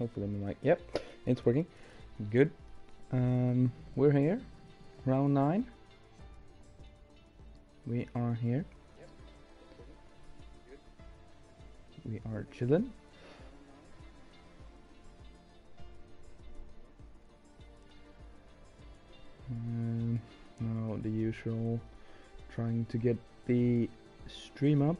Hopefully my mic, yep, it's working. Good. We're here, round 9. We are here. We are chilling. Now the usual, trying to get the stream up.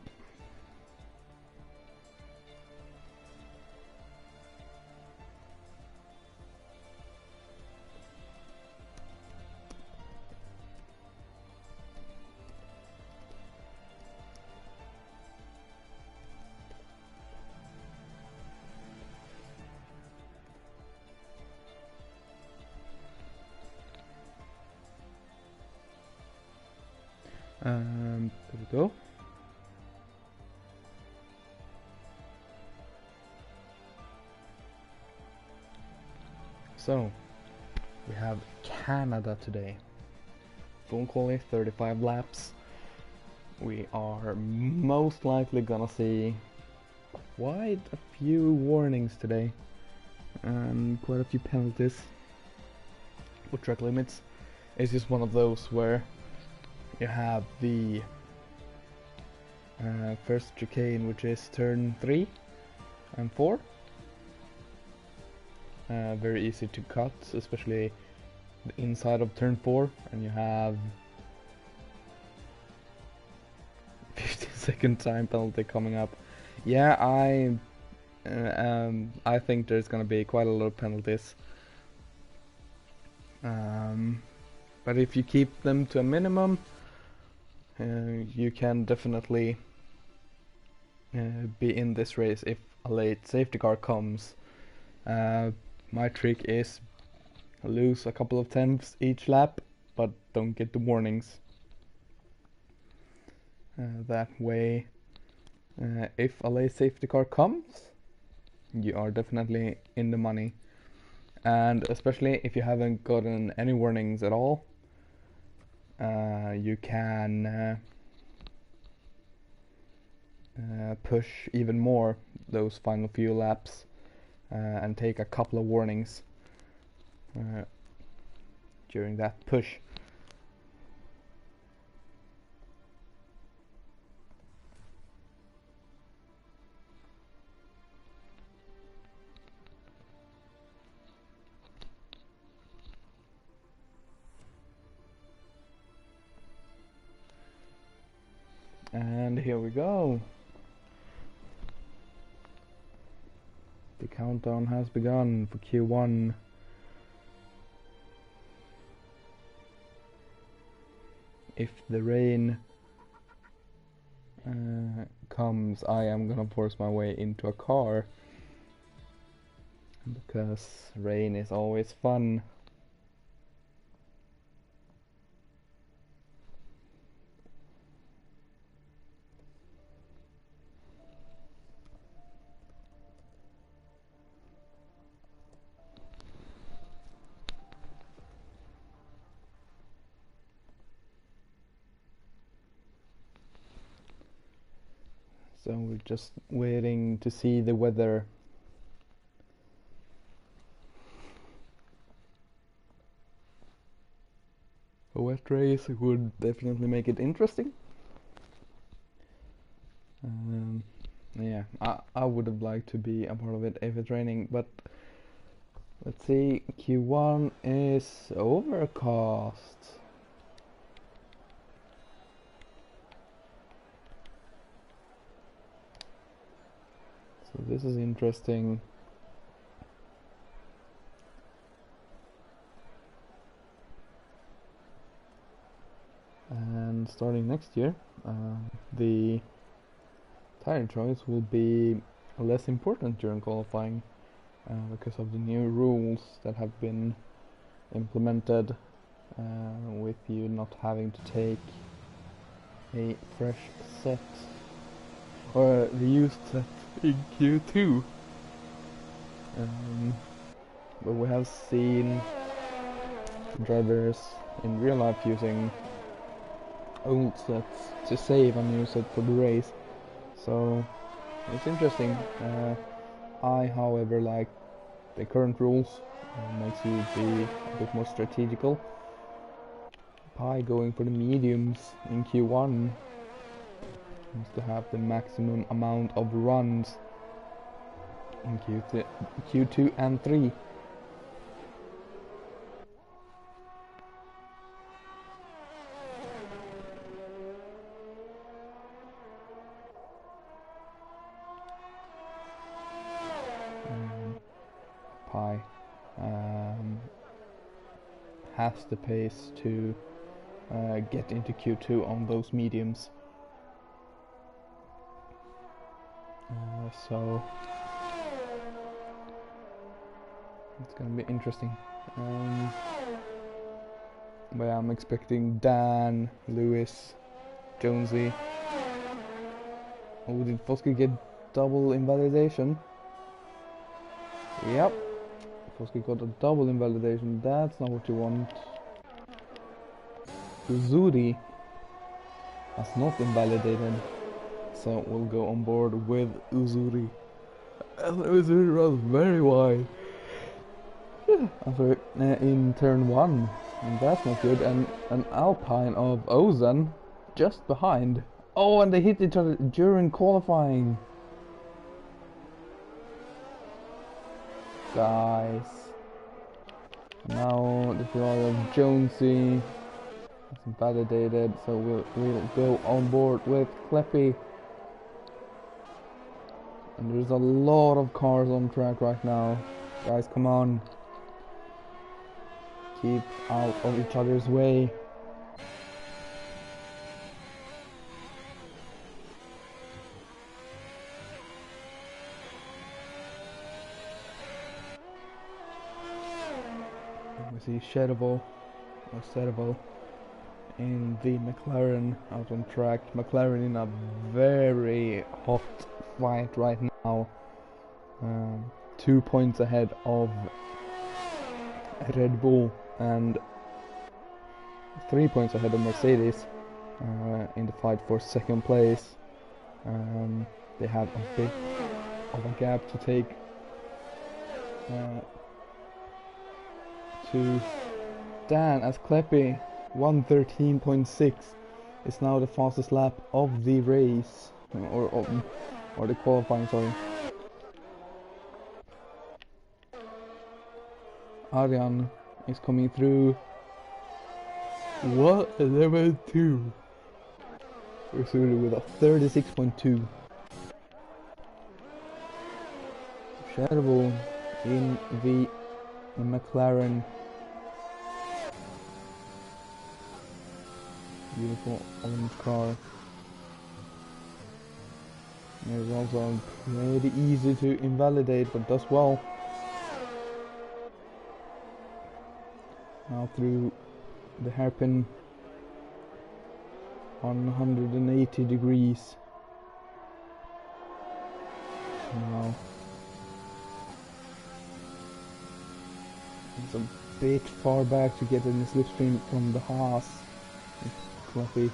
There we go. So, we have Canada today. Full quality, 35 laps. We are most likely gonna see quite a few warnings today. And quite a few penalties for track limits. It's just one of those where you have the first chicane, which is turn 3 and 4. Very easy to cut, especially the inside of turn 4, and you have 15-second time penalty coming up. Yeah, I think there's gonna be quite a lot of penalties. But if you keep them to a minimum, you can definitely be in this race if a late safety car comes. My trick is lose a couple of tenths each lap, but don't get the warnings. That way, if a late safety car comes, you are definitely in the money. And especially if you haven't gotten any warnings at all, you can push even more those final few laps and take a couple of warnings during that push. And here we go. The countdown has begun for Q1. If the rain comes, I am gonna force my way into a car, because rain is always fun. So we're just waiting to see the weather. A wet race would definitely make it interesting. Yeah, I would have liked to be a part of it if it's raining, but let's see. Q1 is overcast. So this is interesting. And starting next year, the tire choice will be less important during qualifying because of the new rules that have been implemented, with you not having to take a fresh set or the used set in Q2. But we have seen drivers in real life using old sets to save a new set for the race, so it's interesting. I however like the current rules makes you be a bit more strategical. Pi going for the mediums in Q1 wants to have the maximum amount of runs in Q2 and 3. Pi has the pace to get into Q2 on those mediums. So it's gonna be interesting. But I'm expecting Dan, Lewis, Jonesy. Oh, did Foskey get double invalidation? Yep. Foskey got a double invalidation. That's not what you want. Uzuri has not invalidated, so we'll go on board with Uzuri. And Uzuri runs very wide after in turn 1, and that's not good. And an Alpine of Ozan just behind. Oh, and they hit each other during qualifying. Guys, now the flight of Jonesy is validated, so we'll go on board with Kleppy. And there's a lot of cars on track right now. Guys, come on. Keep out of each other's way. We see Shedable in the McLaren out on track. McLaren in a very hot fight right now. 2 points ahead of Red Bull and 3 points ahead of Mercedes in the fight for second place. They have a bit of a gap to take to Dan, as Kleppy 1:13.6 is now the fastest lap of the race, or the qualifying, sorry. Arjan is coming through. What? 11.2. We're with a 36.2. Shadowball in the McLaren. Beautiful orange car. It's also pretty easy to invalidate, but does well. Now through the hairpin on 180 degrees. Now it's a bit far back to get in the slipstream from the Haas. Fluffy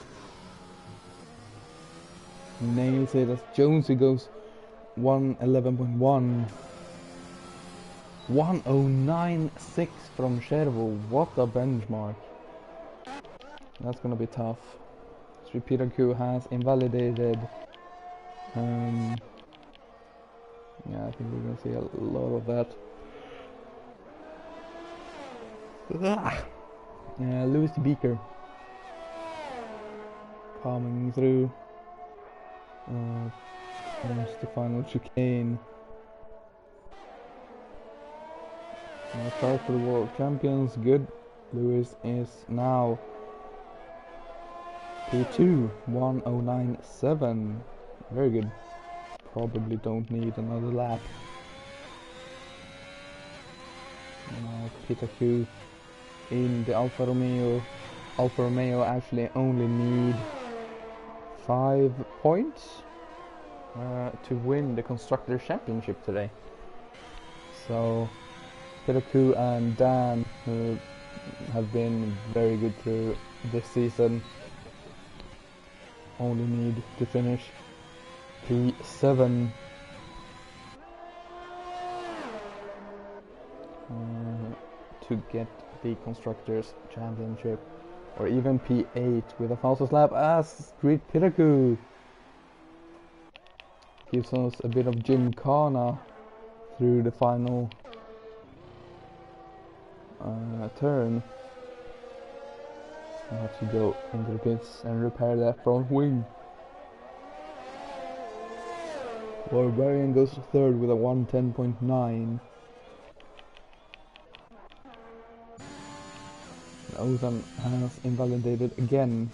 nails it as Jonesy goes 1:11.1. 1:09.6 from Chervo. What a benchmark. That's gonna be tough. Peter Q has invalidated. Yeah, I think we're gonna see a lot of that. Lewis Beaker coming through. Almost the final chicane. Start for the World Champions. Good. Lewis is now P2 1:09.7. Very good. Probably don't need another lap. Peter Q in the Alfa Romeo. Alfa Romeo actually only need 5 points to win the Constructors' Championship today. So Peter Q and Dan, who have been very good through this season, only need to finish P7. to get the Constructors' Championship, or even P8 with a fastest lap as Street Piraku gives us a bit of Gymkhana through the final turn. I have to go into the pits and repair that front wing. Barbarian goes third with a 110.9. Ozan has invalidated again.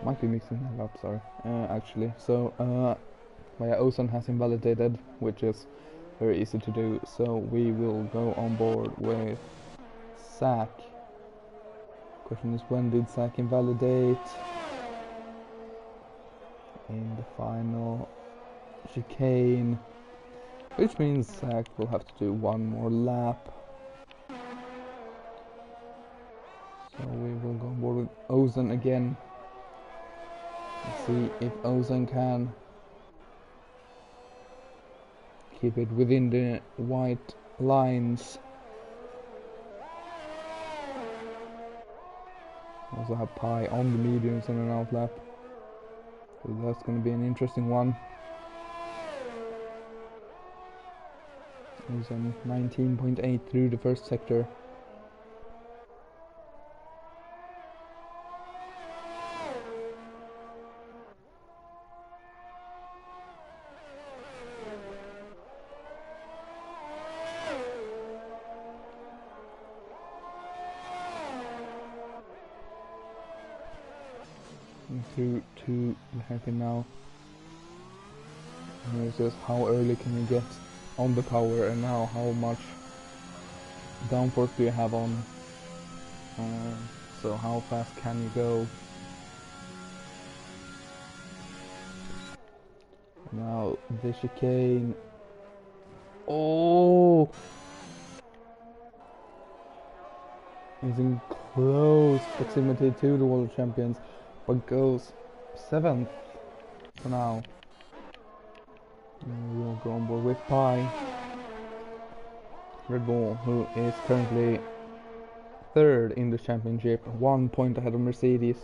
Might be mixing that up, sorry. Actually, so Ozan has invalidated, which is very easy to do. So we will go on board with Zach. Question is, when did Zach invalidate? In the final chicane, which means Zach will have to do one more lap. So we will go on board with Ozan again. Let's see if Ozan can keep it within the white lines. Also have Pi on the mediums and an out lap, so that's going to be an interesting one. Ozan 19.8 through the first sector. Through to the hairpin now. And it's just how early can you get on the power, and now how much downforce do you have on, so how fast can you go. Now the chicane. Oh, he's in close proximity to the world champions, but goes 7th for now. And we'll go on board with Pi. Red Bull, who is currently 3rd in the championship, 1 point ahead of Mercedes,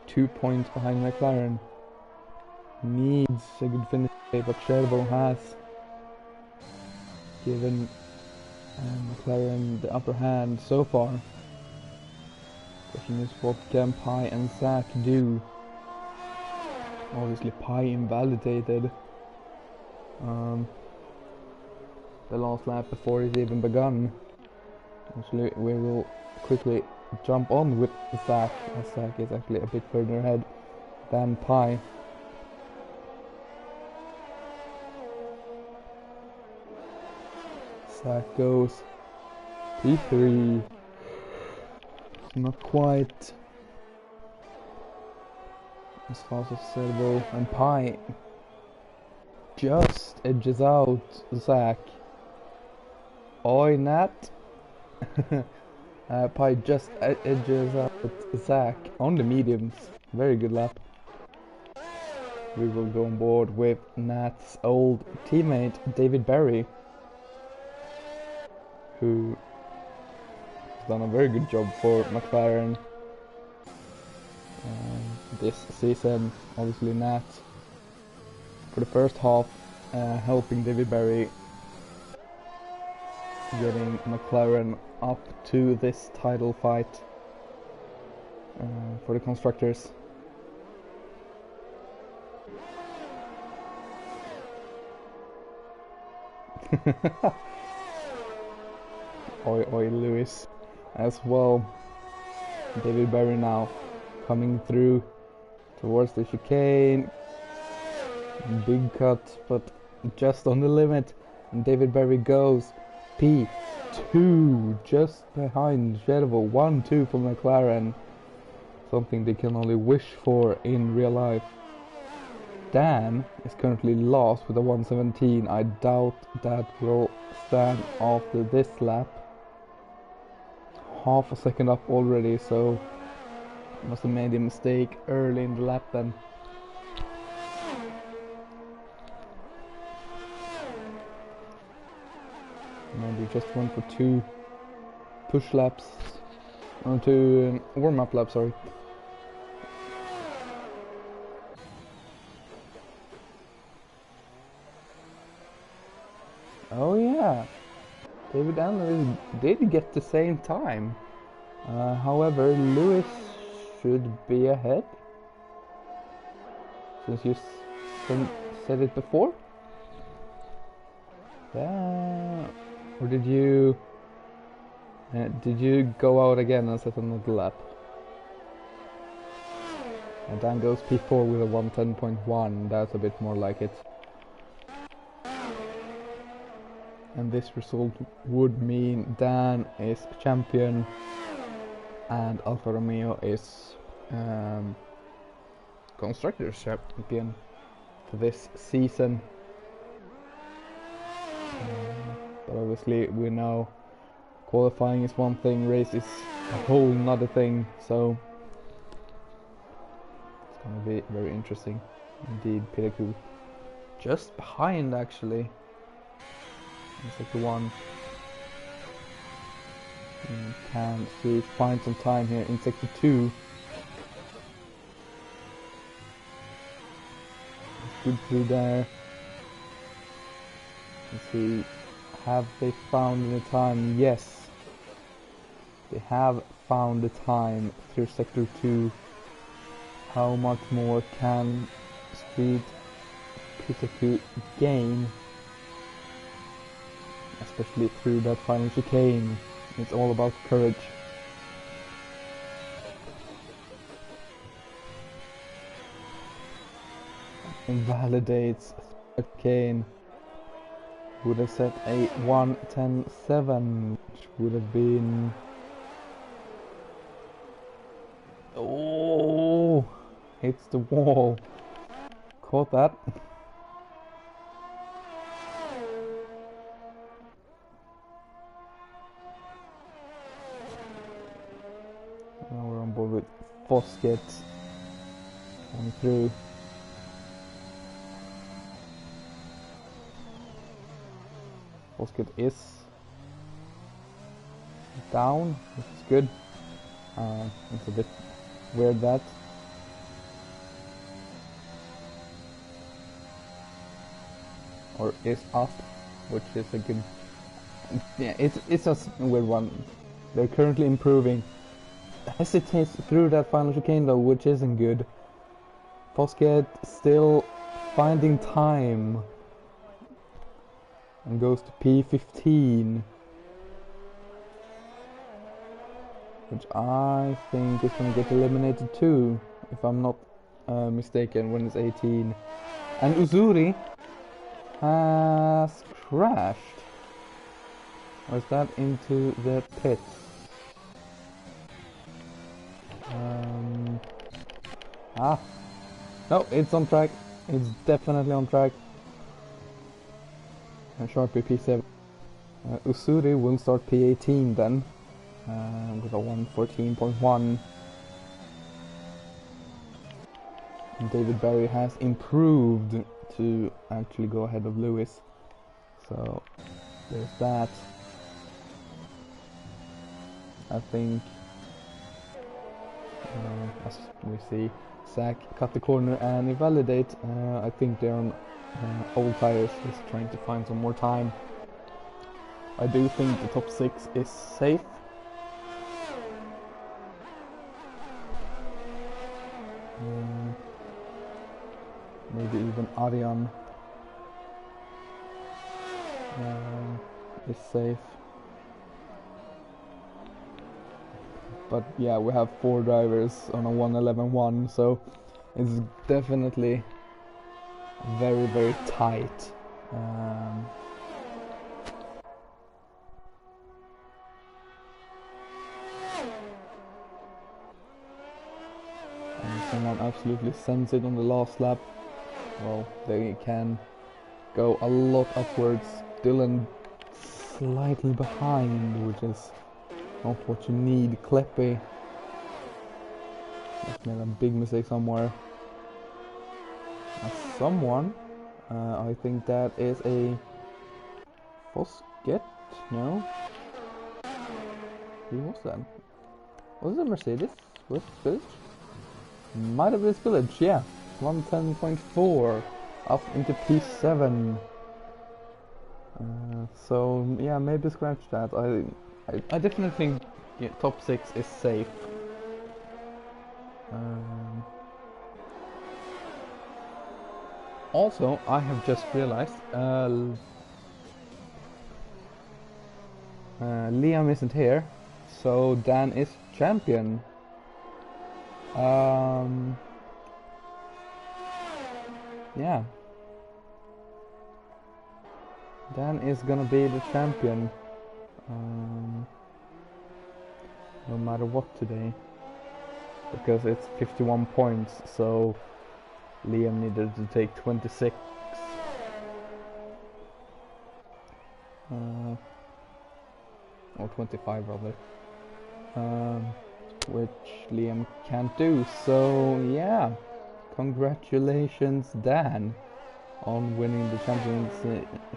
2 points behind McLaren. Needs a good finish, but Cherbo has given McLaren the upper hand so far. Question is, what can Pi and Zach do? Obviously Pi invalidated the last lap before it's even begun. Actually, we will quickly jump on with Zach, as Zach is actually a bit further ahead than Pi. Zach goes P3. Not quite as fast as Servo, and Pi just edges out Zach. Oi, Nat. Pi just edges out Zach on the mediums. Very good lap. We will go on board with Nat's old teammate David Berry, who has done a very good job for McLaren this season. Obviously Nat for the first half helping David Berry getting McLaren up to this title fight for the constructors. Oi Lewis as well. David Berry now coming through towards the chicane. Big cut, but just on the limit, and David Berry goes P2, just behind Chervo. 1-2 for McLaren, something they can only wish for in real life. Dan is currently last with a 117. I doubt that will stand after this lap. Half a second up already, so must have made a mistake early in the lap then. Maybe just went for 2 push laps, or 2 warm-up laps, sorry. Oh yeah, David and Lewis did get the same time. However, Lewis should be ahead, since you said it before. Yeah. Or did you go out again and set another lap? And Dan goes P4 with a 110.1. That's a bit more like it. And this result would mean Dan is champion and Alfa Romeo is constructors champion for this season. But obviously we know qualifying is one thing, race is a whole nother thing, so it's gonna be very interesting indeed. Pitaku just behind actually in sector 1. Can see find some time here in sector 2. Good through there. Let's see, have they found the time? Yes, they have found the time through sector 2. How much more can Speed Pitaku gain? Especially through that final chicane. It's all about courage. Invalidates chicane. Would have set a 1:10.7, which would have been... Oh, hits the wall. Caught that. Now we're on board with Foskett coming through. Foskett is down, which is good. It's a bit weird that. Or is up, which is a good... Yeah, it's a weird one. They're currently improving. Hesitates through that final chicane though, which isn't good. Foskett still finding time. And goes to P15, which I think is going to get eliminated too, if I'm not mistaken, when it's 18. And Uzuri has crashed. Or is that into the pit? No, it's on track. It's definitely on track. Sharpie P7. Usuri will start P18 then, with a 114.1. David Barry has improved to actually go ahead of Lewis, so there's that. I think, as we see, Zach cut the corner and invalidate. I think they're on old tires, just trying to find some more time. I do think the top 6 is safe. Maybe even Arian is safe. But yeah, we have 4 drivers on a 1:11.1, so it's definitely very, very tight. And someone absolutely sends it on the last lap. Well, they can go a lot upwards. Dylan slightly behind, which is not what you need. Kleppe has made a big mistake somewhere. Someone, I think that is a Foskett. No? Who was that? Was it a Mercedes? Was it Village? Might have been Village, yeah. 110.4 up into P7. So yeah, maybe scratch that. I definitely think top 6 is safe. Also, I have just realized Liam isn't here, so Dan is champion. Yeah. Dan is gonna be the champion. No matter what today. Because it's 51 points, so Liam needed to take 26. Or 25 rather. Which Liam can't do, so yeah. Congratulations, Dan, on winning the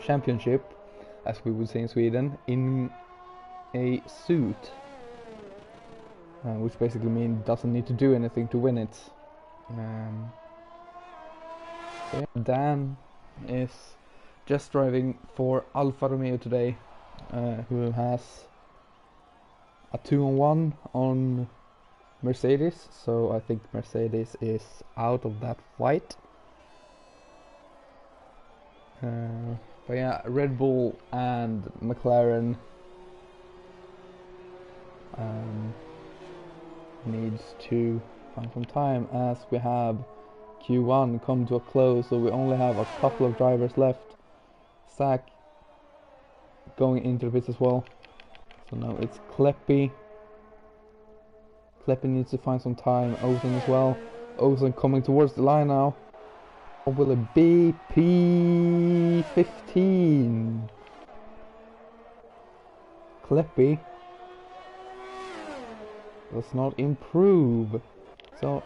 championship, as we would say in Sweden, in a suit. Which basically means doesn't need to do anything to win it. So yeah, Dan is just driving for Alfa Romeo today, who has a 2-on-1 on Mercedes, so I think Mercedes is out of that fight. But yeah, Red Bull and McLaren needs to find some time, as we have Q1 come to a close, so we only have a couple of drivers left. Zach going into the pits as well, so now it's Kleppy. Kleppy needs to find some time. Ozan as well. Ozan coming towards the line now. Or will it be P15? Kleppy does not improve. So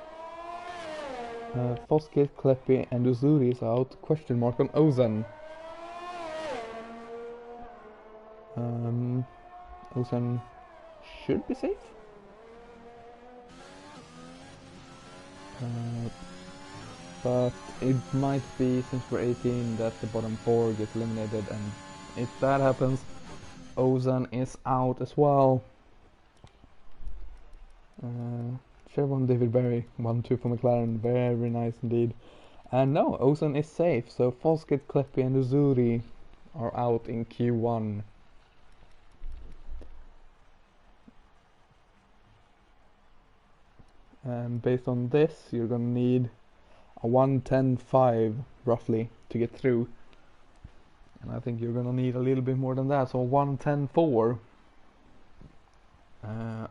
Foskett, Kleppy and Uzuri is out. Question mark on Ozan. Ozan should be safe. But it might be, since we're 18, that the bottom 4 gets eliminated, and if that happens, Ozan is out as well. Chevron David Berry, 1-2 for McLaren, very nice indeed. And no, Ozan is safe, so Foskett, Kleppy and Uzuri are out in Q1. And based on this, you're gonna need a 1:10.5 roughly to get through, and I think you're gonna need a little bit more than that, so 1:10.4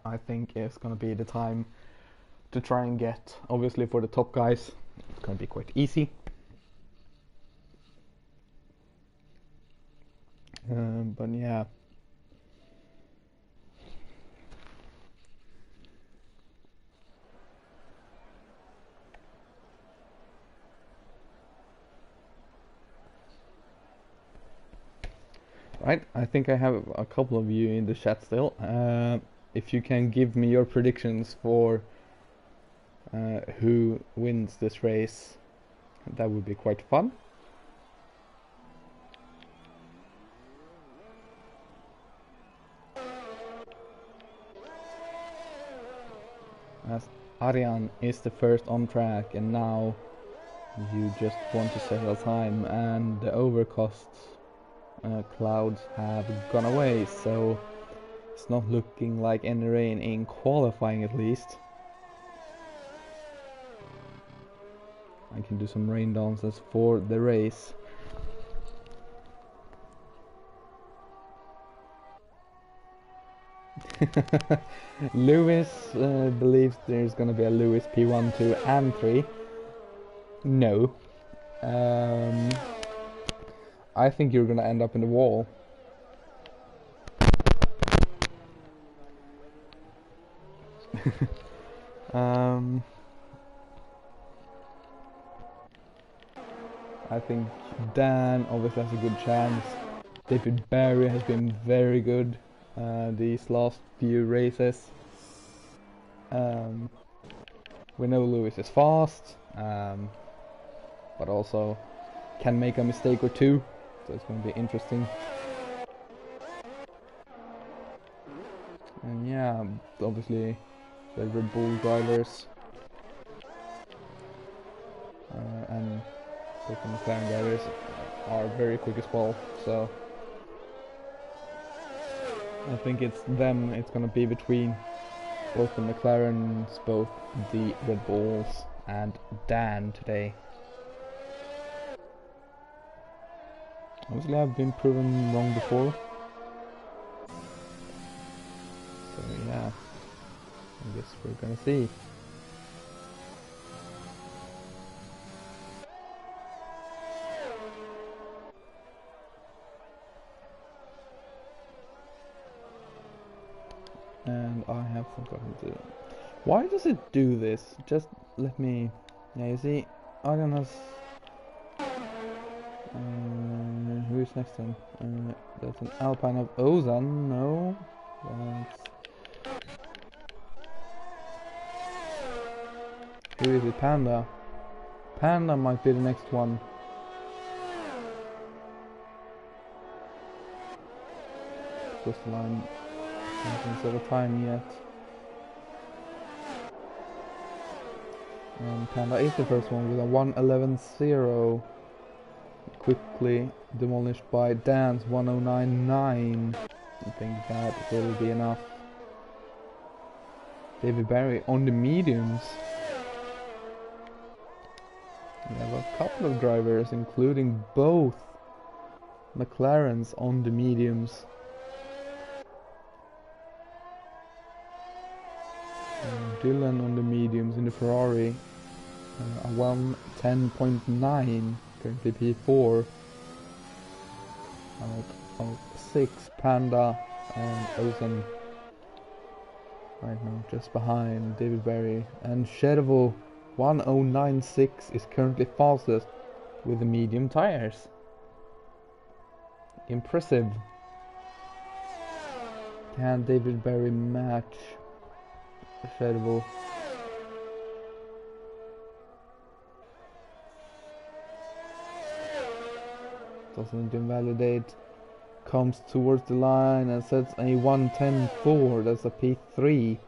I think is gonna be the time to try and get. Obviously for the top guys it's gonna be quite easy, but yeah. Right, I think I have a couple of you in the chat still. If you can give me your predictions for who wins this race, that would be quite fun. As Arian is the first on track, and now you just want to settle time, and the overcost clouds have gone away, so it's not looking like any rain in qualifying at least. I can do some rain dances for the race. Lewis believes there's gonna be a Lewis P1, 2 and 3. No. I think you're gonna end up in the wall. I think Dan obviously has a good chance. David Barry has been very good these last few races. We know Lewis is fast, but also can make a mistake or two, so it's going to be interesting. And yeah, obviously the Red Bull drivers and both the McLaren drivers are very quick as well, so I think it's gonna be between both the McLarens, both the Red Bulls and Dan today. Obviously I've been proven wrong before, so yeah, I guess we're gonna see. And I have forgotten to... Why does it do this? Just let me... Yeah, you see, Adrian has... who is next then? That's an Alpine of Ozan, no. That's... Who is it? Panda. Panda might be the next one. Cross the line. Hasn't set a time yet. And Panda is the first one with a 1:11.0. Quickly demolished by Dan's 1:09.9. I think that will be enough. David Barry on the mediums. We have a couple of drivers, including both McLarens on the mediums. Dylan on the mediums in the Ferrari, a 1:10.9, currently P4 out of 6. Panda and Ozan right now just behind David Barry, and Chervo 1:09.6 is currently fastest with the medium tires. Impressive. Can David Barry match Chervo? Doesn't invalidate. Comes towards the line and sets a 1:10.4. That's a P3.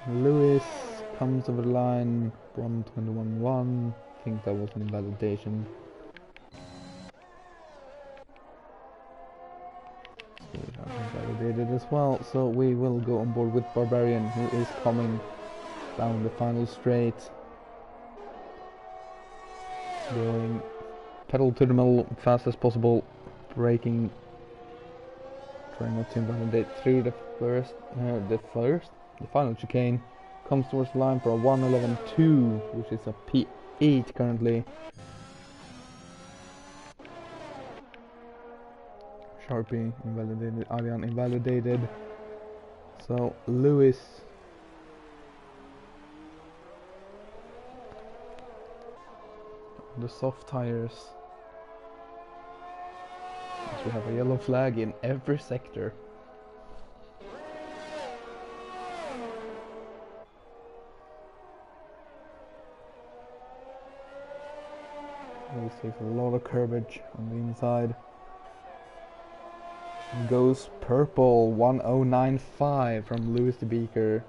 Lewis comes over the line 1:21.1. I think that was an invalidation. Validated as well, so we will go on board with Barbarian, who is coming down the final straight, going pedal to the metal fast as possible, braking, trying not to invalidate through the final chicane. Comes towards the line for a 1:11.2, which is a P8 currently. Sharpie invalidated, Arian invalidated. So Lewis the soft tires. So we have a yellow flag in every sector. Lewis takes a lot of curbage on the inside. Goes purple, 1:09.5 from Lewis the Beaker.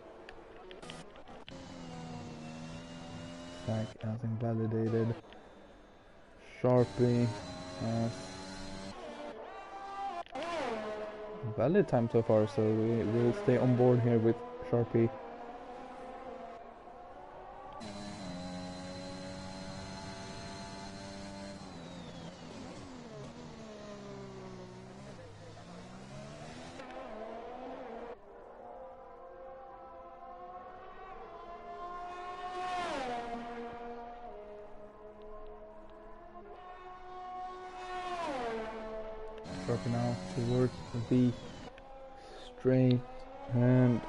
Stack as invalidated. Sharpie has valid time so far, so we will stay on board here with Sharpie. Now towards the straight, and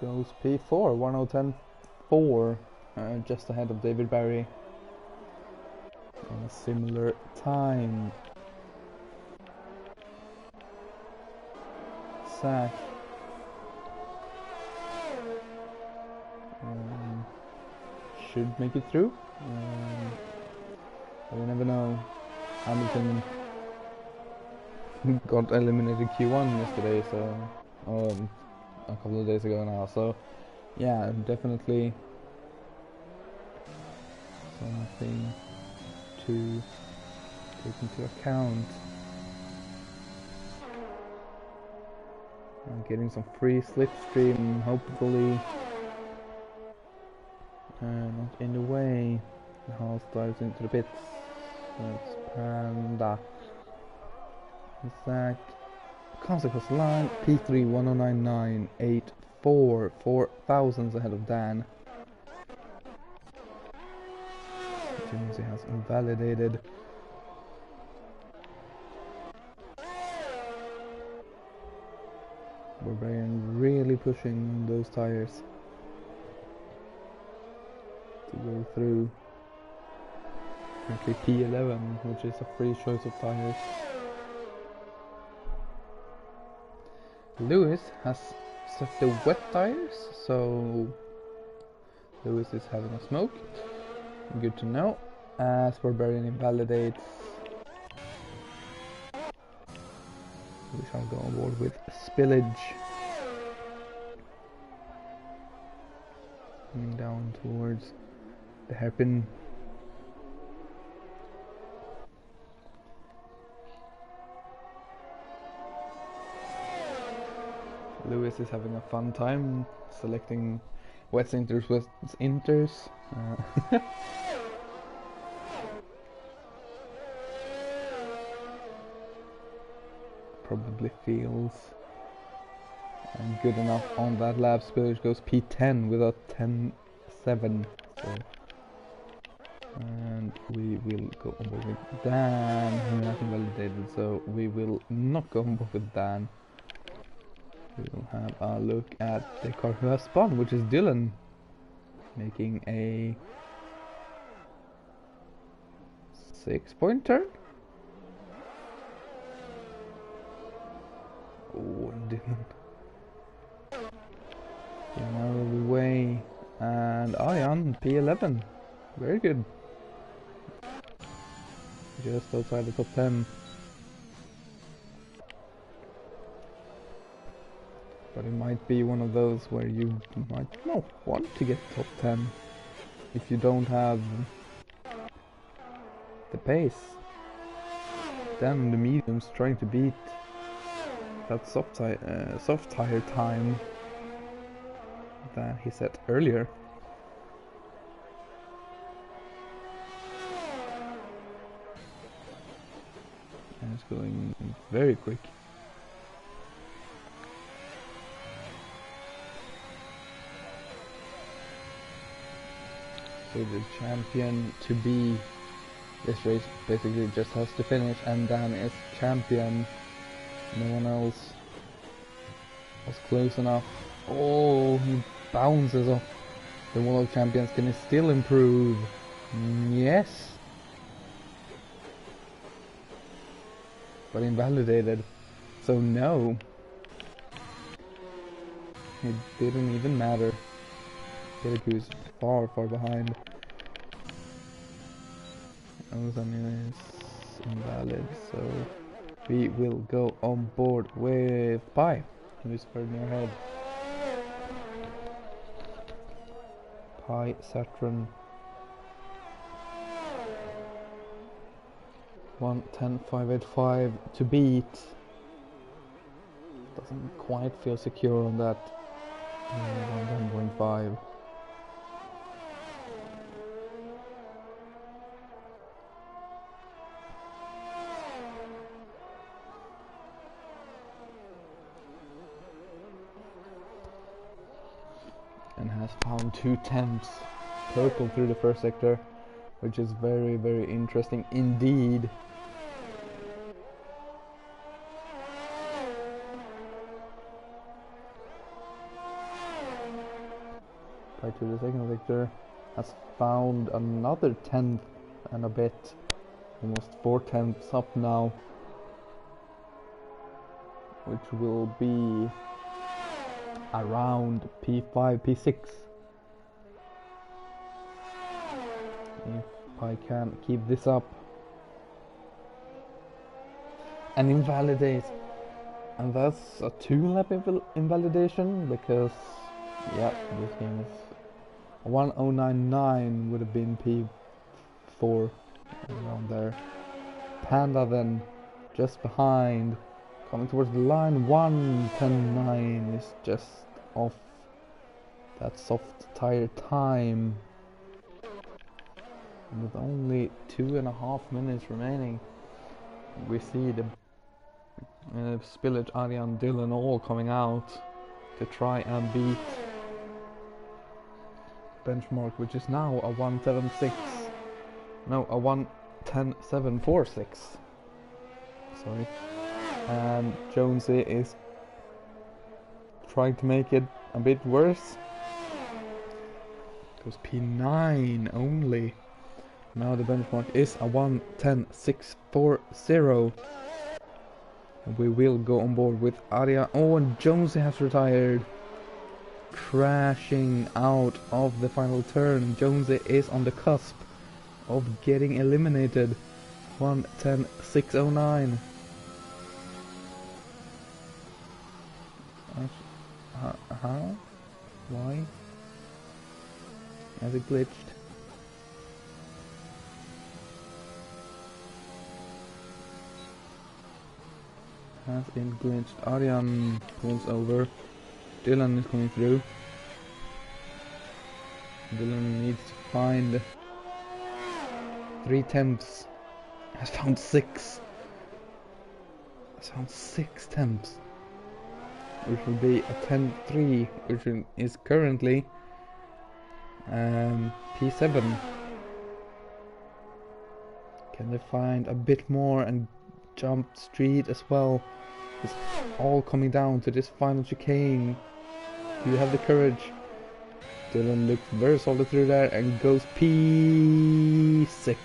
goes P4, 1:10.4, just ahead of David Barry on a similar time. Zach should make it through, but you never know. Hamilton got eliminated Q1 yesterday, so a couple of days ago now. So yeah, definitely something to take into account. Getting some free slipstream, hopefully. Not in the way. The Haas dives into the pits. That's Panda. Zach comes across the line. P3 1:09.984, 4 thousandths ahead of Dan. Which means he has invalidated. Barbarian really pushing those tires to go through. Currently P11, which is a free choice of tires. Lewis has set the wet tires, so Lewis is having a smoke. Good to know. As Barbarian invalidates, we shall go on board with spillage. Coming down towards the hairpin. Lewis is having a fun time selecting wet inters with inters. Probably feels good enough on that lap. Spillage goes P10 with a 10.7. So, and we will go on board with Dan, who has invalidated, so we will not go on board with Dan. We will have a look at the car who has spun, which is Dylan, making a 6-point turn. Oh, Dylan getting out of the way, and Arjan P11, very good, just outside the top 10. But it might be one of those where you might not want to get top 10 if you don't have the pace. Then the medium's trying to beat that soft tire time that he set earlier. And it's going very quick. So the champion to be this race basically just has to finish, and Dan is champion. No one else was close enough. Oh, he bounces off the wall of champions. Can he still improve? Yes. But invalidated. So no. It didn't even matter. Syracuse is far behind. Ozan is invalid, so we will go on board with Pi, who is further ahead. Pi Saturn 1:10.585 to beat. Doesn't quite feel secure on that 1:10.5. And has found 2 temps purple through the first sector, which is very interesting indeed. Tied to the second victor, has found another 10th and a bit, almost 4/10 up now, which will be around P5, P6. If I can keep this up and invalidate, and that's a 2-lap invalidation, because yeah, this game is 1099 would have been P4 around there. Panda then just behind, coming towards the line. 1:10.9 is just off that soft tire time. And with only 2.5 minutes remaining, we see the Spillage, Arjan, Dylan all coming out to try and beat benchmark, which is now a 1:7.6. No, a 1:10.746. Sorry. And Jonesy is trying to make it a bit worse. Goes P9 only. Now the benchmark is a 1:10.640. And we will go on board with Arya. Oh, and Jonesy has retired, crashing out of the final turn. Jonesy is on the cusp of getting eliminated. 1:10.609. How? Why? Has it glitched? Has it glitched? Arjan pulls over. Dylan is coming through. Dylan needs to find 3/10. Has found 6. Has found 6/10, which will be a 10.3, which is currently P7. Can they find a bit more and jump street as well? It's all coming down to this final chicane. Do you have the courage? Dylan looks very solid through there and goes P6.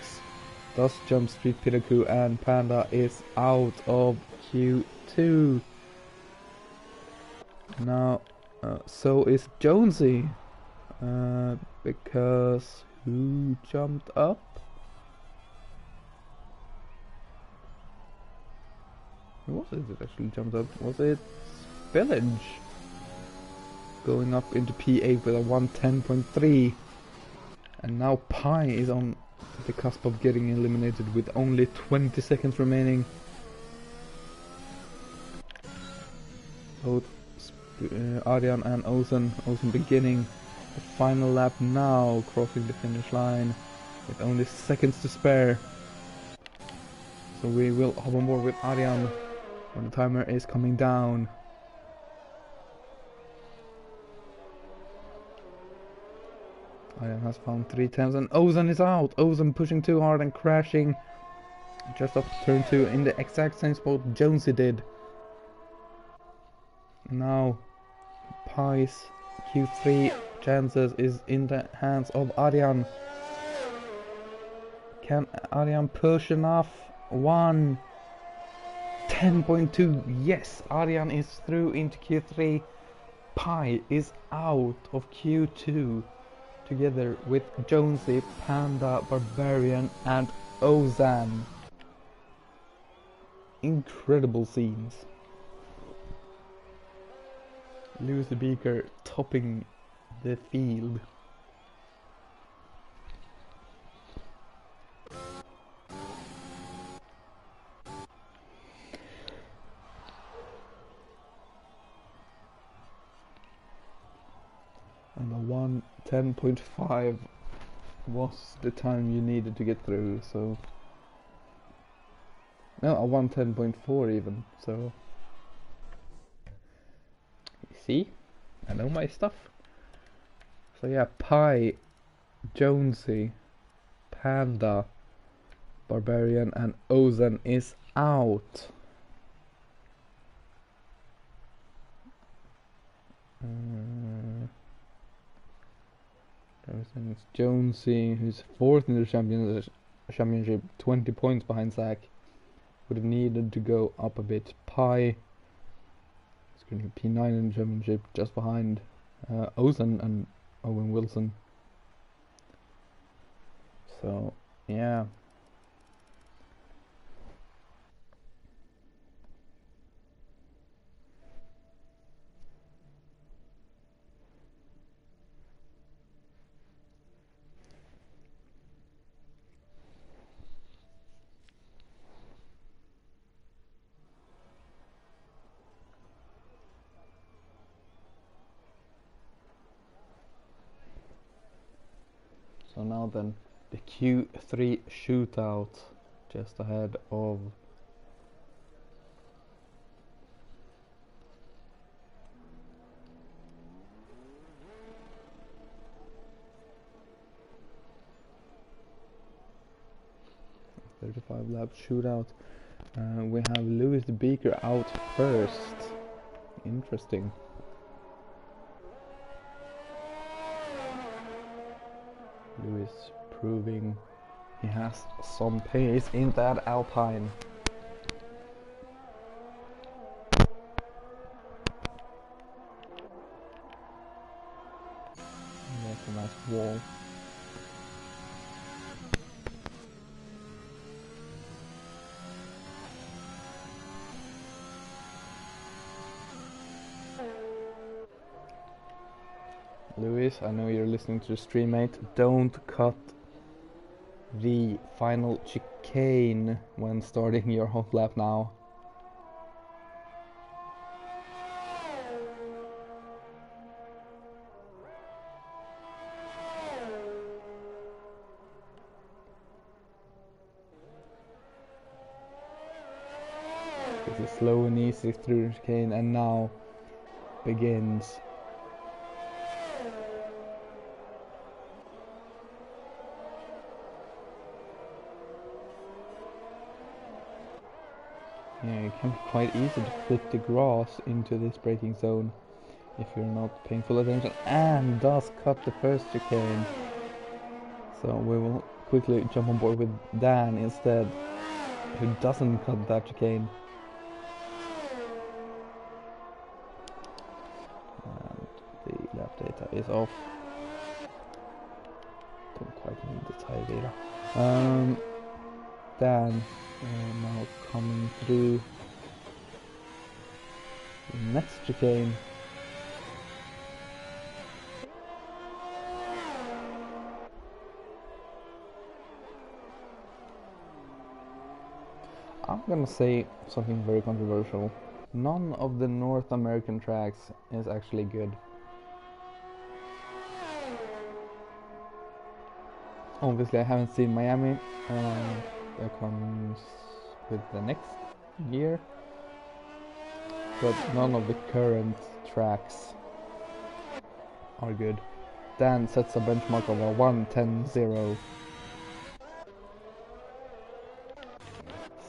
Thus jump street Pitaku, and Panda is out of Q2. Now, so is Jonesy, because who jumped up? Who was it that actually jumped up? Was it Village? Going up into P8 with a 1:10.3. And now Pi is on the cusp of getting eliminated with only 20 seconds remaining. Both Arjan and Ozan beginning the final lap now, crossing the finish line with only seconds to spare. So we will hop on board with Arjan when the timer is coming down. Arjan has found 3/10 and Ozan is out. Ozan pushing too hard and crashing just off turn 2 in the exact same spot Jonesy did. Now Pi's Q3 chances is in the hands of Arjan. Can Arjan push enough? 1:10.2. Yes, Arjan is through into Q3. Pi is out of Q2 together with Jonesy, Panda, Barbarian and Ozan. Incredible scenes. Lewis the Beaker topping the field. And a 1:10.5 was the time you needed to get through, so no, a 1:10.4 even, so you see, I know my stuff. So yeah, Pi, Jonesy, Panda, Barbarian and Ozan is out. Everything is Jonesy, who's fourth in the championship, 20 points behind Zach. Would have needed to go up a bit. Pi is going to be P9 in the championship, just behind Ozan and Owen Wilson. So yeah. So now then, the Q3 shootout just ahead of .35 lap shootout. We have Lewis the Beaker out first. Interesting. Lewis proving he has some pace in that Alpine. That's a nice wall. Lewis, I know you're listening to the stream, mate. Don't cut the final chicane when starting your hot lap now. This is slow and easy through the chicane, and now begins. Yeah, it can be quite easy to flip the grass into this braking zone if you're not paying full attention, and does cut the first chicane. So we will quickly jump on board with Dan instead, who doesn't cut that chicane. And the lap data is off. Don't quite need the tire data. Dan now coming through the next chicane. I'm gonna say something very controversial. None of the North American tracks is actually good. Obviously I haven't seen Miami. That comes with the next year, but none of the current tracks are good. Dan sets a benchmark of a 1:10.0.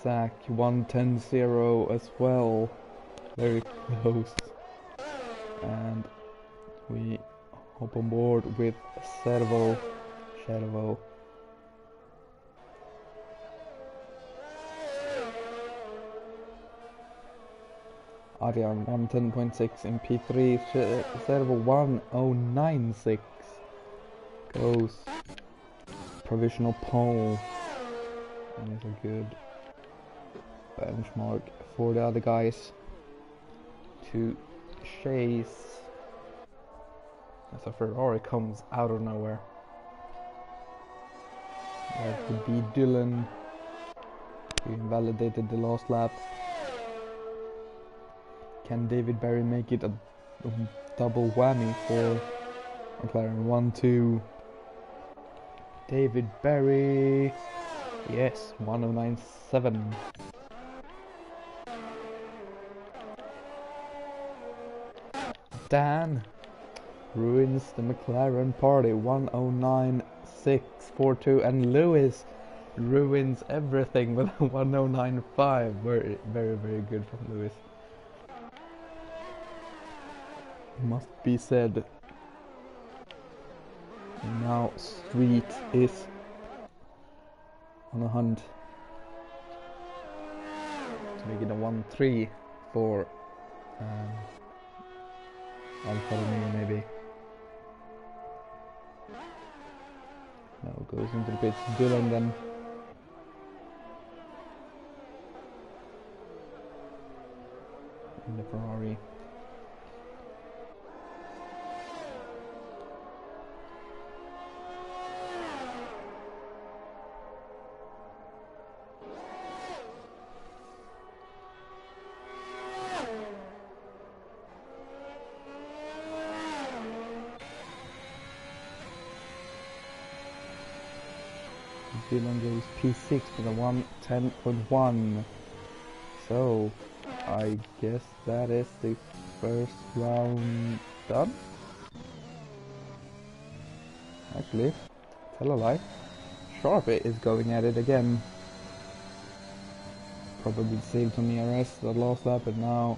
Zach 1:10.0 as well, very close. And we hop on board with Shadow. Adrian 1:10.6 in P3, Servo 1:09.6 goes provisional pole, and it's a good benchmark for the other guys to chase as a Ferrari comes out of nowhere. That would be Dylan, who invalidated the last lap. Can David Barry make it a double whammy for McLaren? 1-2. David Barry. Yes, 1:09.7. Dan ruins the McLaren party. 1:09.642, and Lewis ruins everything with 1:09.5. Very, very, very good from Lewis. Must be said. And now Street is on a hunt to make it a 1-3 for Alfa Romeo maybe. Now goes into the pits, Dylan then. In the Ferrari. Dylan goes P6 with a 1:10.1. So I guess that is the first round done. Actually, tell a lie. Sharpie is going at it again. Probably saved on ERS that last lap, but now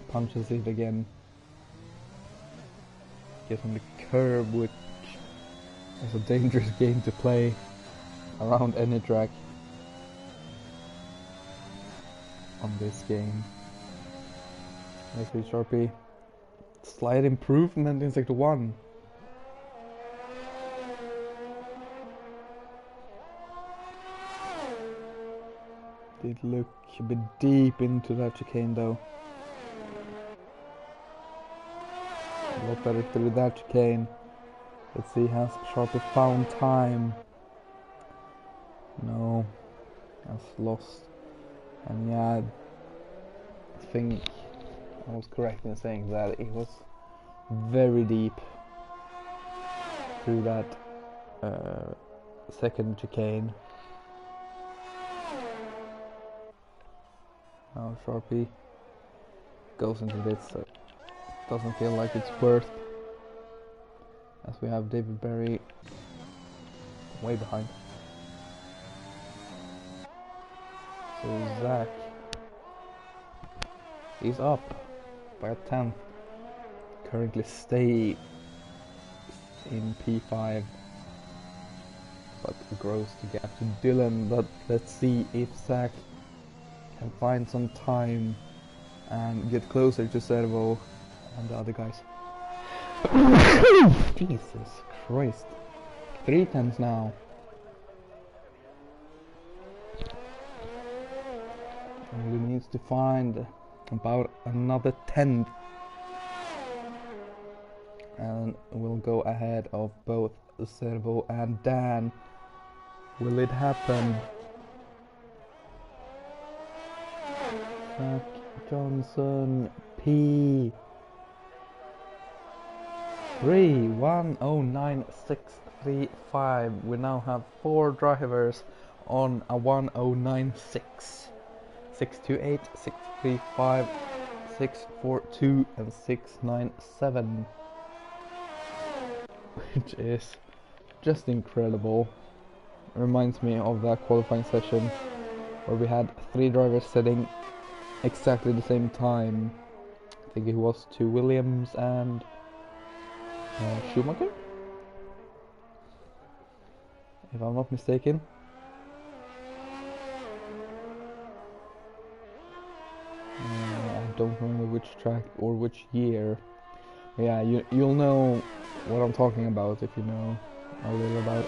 punches it again. Gets on the curb, which is a dangerous game to play around any track on this game. Let's see, Sharpie. Slight improvement in sector 1. Did look a bit deep into that chicane though. A lot better through that chicane. Let's see, has Sharpie found time? No, has lost. And yeah, I think I was correct in saying that it was very deep through that second chicane. Now Sharpie goes into this, so doesn't feel like it's worth. As we have David Berry way behind. So Zach, he's up by a 10th. Currently stay in P5, but grows the gap to Dylan. But let's see if Zach can find some time and get closer to Servo and the other guys. Jesus Christ. 3 tenths now. Only needs to find about another 10th. And we'll go ahead of both Servo and Dan. Will it happen? Zach Johnson P. 3:109.635. We now have 4 drivers on a 1:09.6. 628, 635, 642 and 697. Which is just incredible. Reminds me of that qualifying session where we had 3 drivers setting exactly the same time. I think it was 2 Williams and Schumacher, if I'm not mistaken. I don't remember which track or which year. Yeah, you'll know what I'm talking about if you know a little about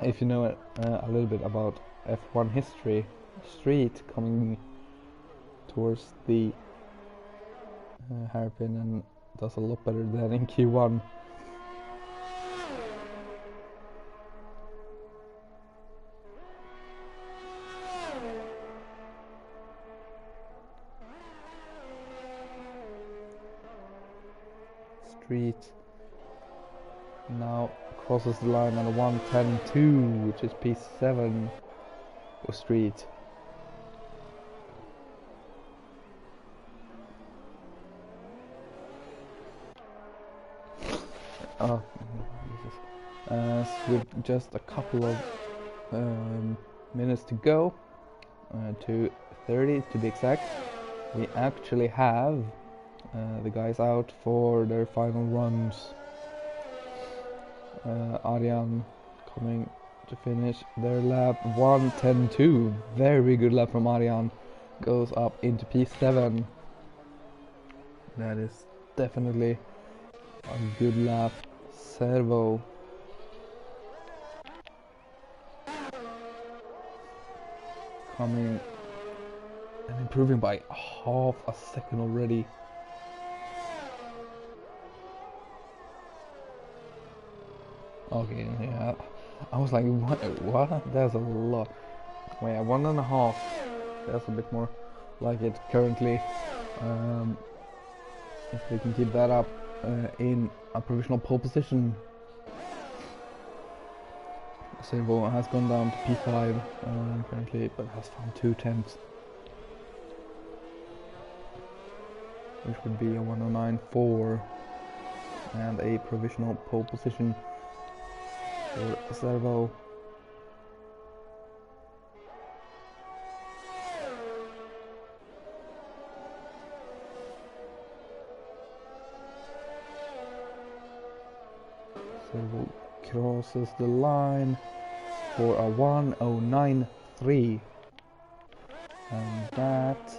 if you know a little bit about F1 history. Street coming towards the hairpin and does a lot better than in Q1. Street now crosses the line on a 1:10.2, which is P7 for Street. With just a couple of minutes to go, to 30 to be exact, we actually have The guys out for their final runs. Arjan coming to finish their lap 1:10.2. Very good lap from Arjan. Goes up into P7. That is definitely a good lap. Servo coming and improving by half a second already. Okay, yeah, I was like, what? That's a lot. Well, yeah, 1.5. That's a bit more like it currently. If they can keep that up in a provisional pole position. Servo has gone down to P5 currently, but has found 2 tenths, which would be a 109.4 and a provisional pole position for Servo. Servo crosses the line for a 109.3, and that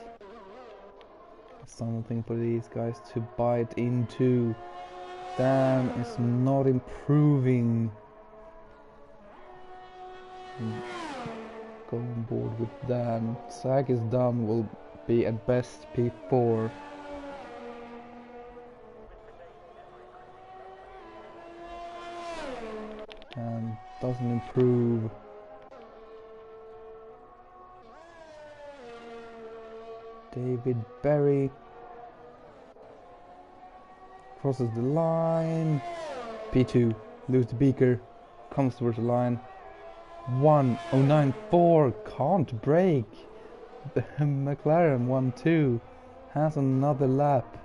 is something for these guys to bite into. Dan is not improving. Go on board with Dan. Zach is done, will be at best P4. And doesn't improve. David Berry crosses the line. P2, lose the beaker, comes towards the line. 109.4, can't break. The McLaren 1-2 has another lap.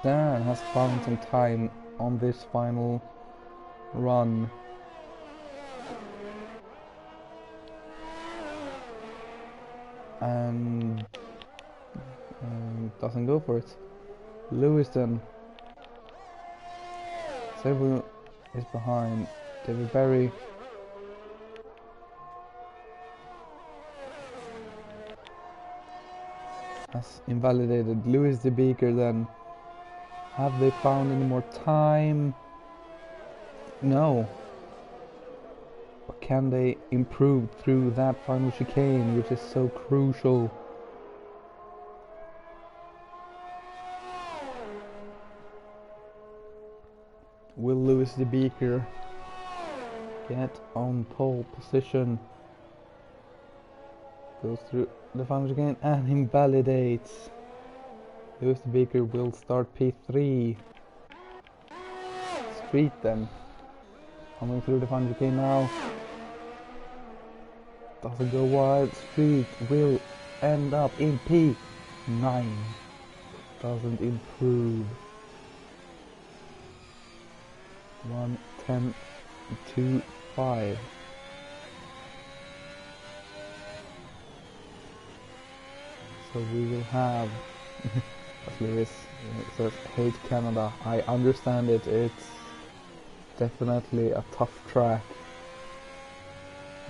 Dan has found some time on this final run. And doesn't go for it. Lewiston. Servo is behind. David Berry. Has invalidated Lewis the Beaker then. Have they found any more time? No. But can they improve through that final chicane, which is so crucial? Will Lewis the Beaker get on pole position? Goes through the final chicane and invalidates. Lewis the Beaker will start P3. Street then. Coming through the final chicane now. Doesn't go wide. Street will end up in P9. Doesn't improve. 1:10.25. So we will have, as Lewis says, hate Canada. I understand it. It's definitely a tough track.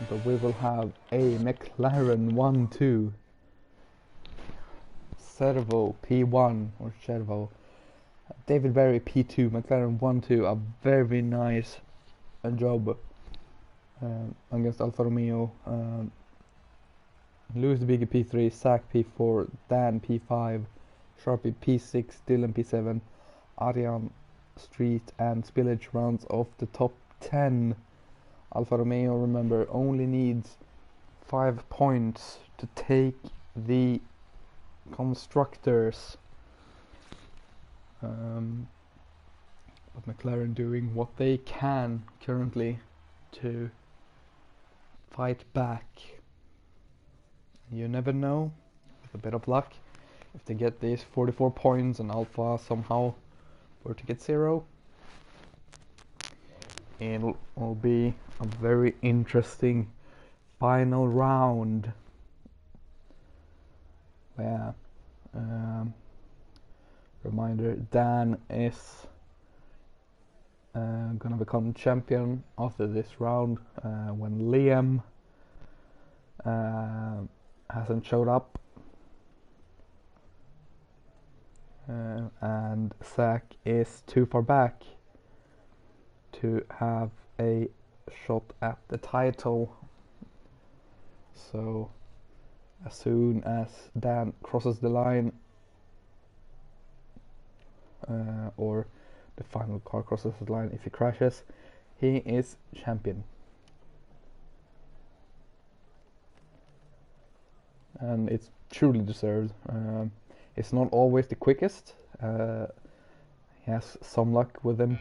But we will have a McLaren 1-2. Servo P1 or Servo. David Berry P2, McLaren 1-2. A very nice job against Alfa Romeo. Lewis the Beaker P3, Zach P4, Dan P5, Sharpie P6, Dylan P7, Arjan, Street and Spillage rounds off the top 10. Alfa Romeo, remember, only needs 5 points to take the constructors. But McLaren doing what they can currently to fight back. You never know, with a bit of luck, if they get these 44 points and Alpha somehow were to get 0, it will be a very interesting final round. Yeah, Reminder, Dan is gonna become champion after this round when Liam hasn't showed up, and Zach is too far back to have a shot at the title. So as soon as Dan crosses the line, or the final car crosses the line, if he crashes, he is champion. And it's truly deserved. It's not always the quickest. He has some luck with him.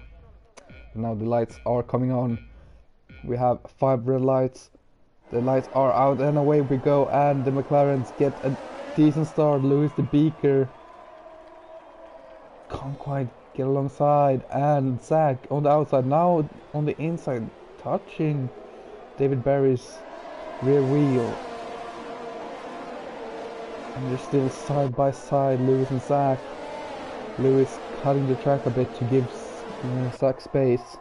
Now the lights are coming on. We have 5 red lights. The lights are out and away we go, and the McLarens get a decent start. Lewis the Beaker can't quite get alongside, and Zach on the outside, now on the inside, touching David Barry's rear wheel. And they're still side by side, Lewis and Zach. Lewis cutting the track a bit to give Zach space.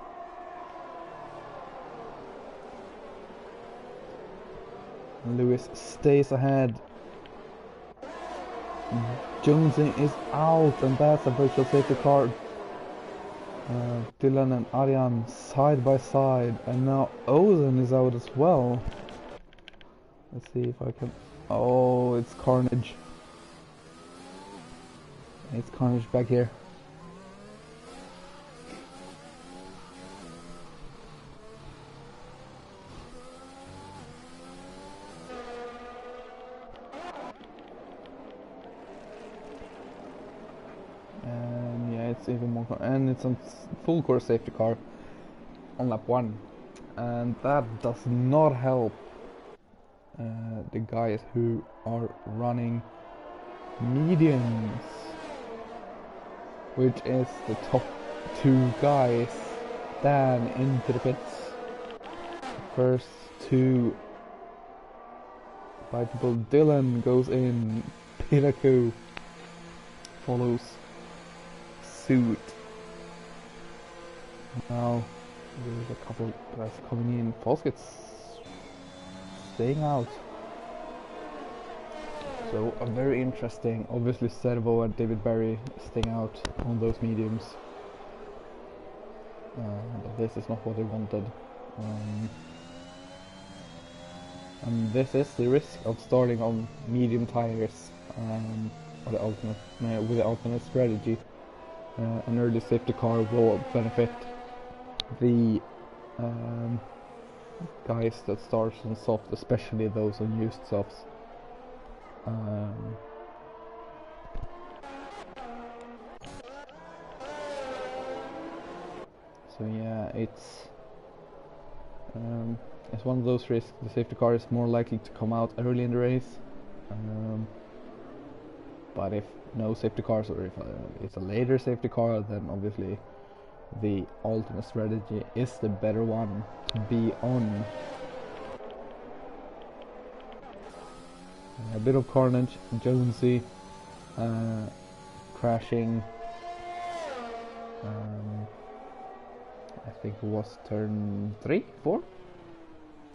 Lewis stays ahead. Jonesy is out, and that's a virtual safety car. Dylan and Arjan side by side, and now Ozen is out as well. Let's see if I can... Oh, it's Carnage. It's Carnage back here. And yeah, it's even more... And it's a full course safety car on lap 1. And that does not help the guys who are running mediums, which is the top 2 guys. Dan into the pits. First 2 biteable. Dylan goes in. Pinaku follows suit. Now there's a couple guys coming in. Foskett's staying out. So a very interesting, obviously Servo and David Barry staying out on those mediums. But this is not what they wanted. And this is the risk of starting on medium tires, or the alternate, with the alternate strategy. An early safety car will benefit the guys that starts on soft, especially those on used softs. So yeah, it's one of those risks. The safety car is more likely to come out early in the race, but if no safety cars, or if it's a later safety car, then obviously the alternate strategy is the better one to be on. A bit of carnage. Jonesy crashing. I think it was turn 3, 4,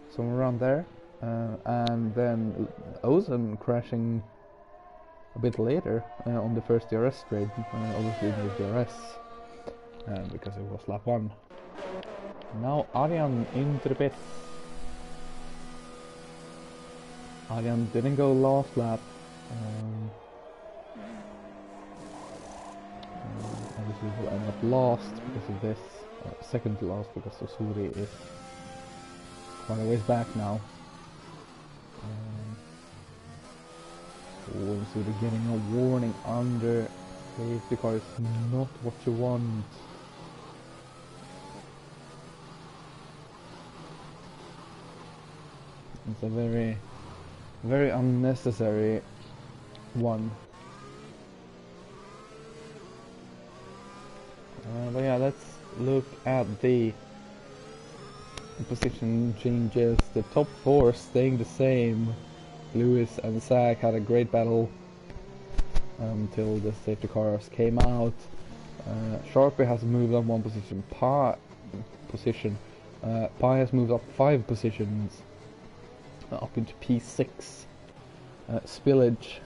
somewhere around there, and then Ozen crashing a bit later on the first DRS straight, obviously the DRS, because it was lap 1. Now Arjan into the pits. Arjan didn't go last lap. Obviously will end up last because of this. Second to last because Osuri is quite a ways back now. Osuri getting a warning under safety car is not what you want. It's a very, very unnecessary one. But yeah, let's look at the position changes. The top 4 staying the same. Lewis and Zach had a great battle. until the safety cars came out. Sharpie has moved up one position. Pi has moved up 5 positions, up into P6. Spillage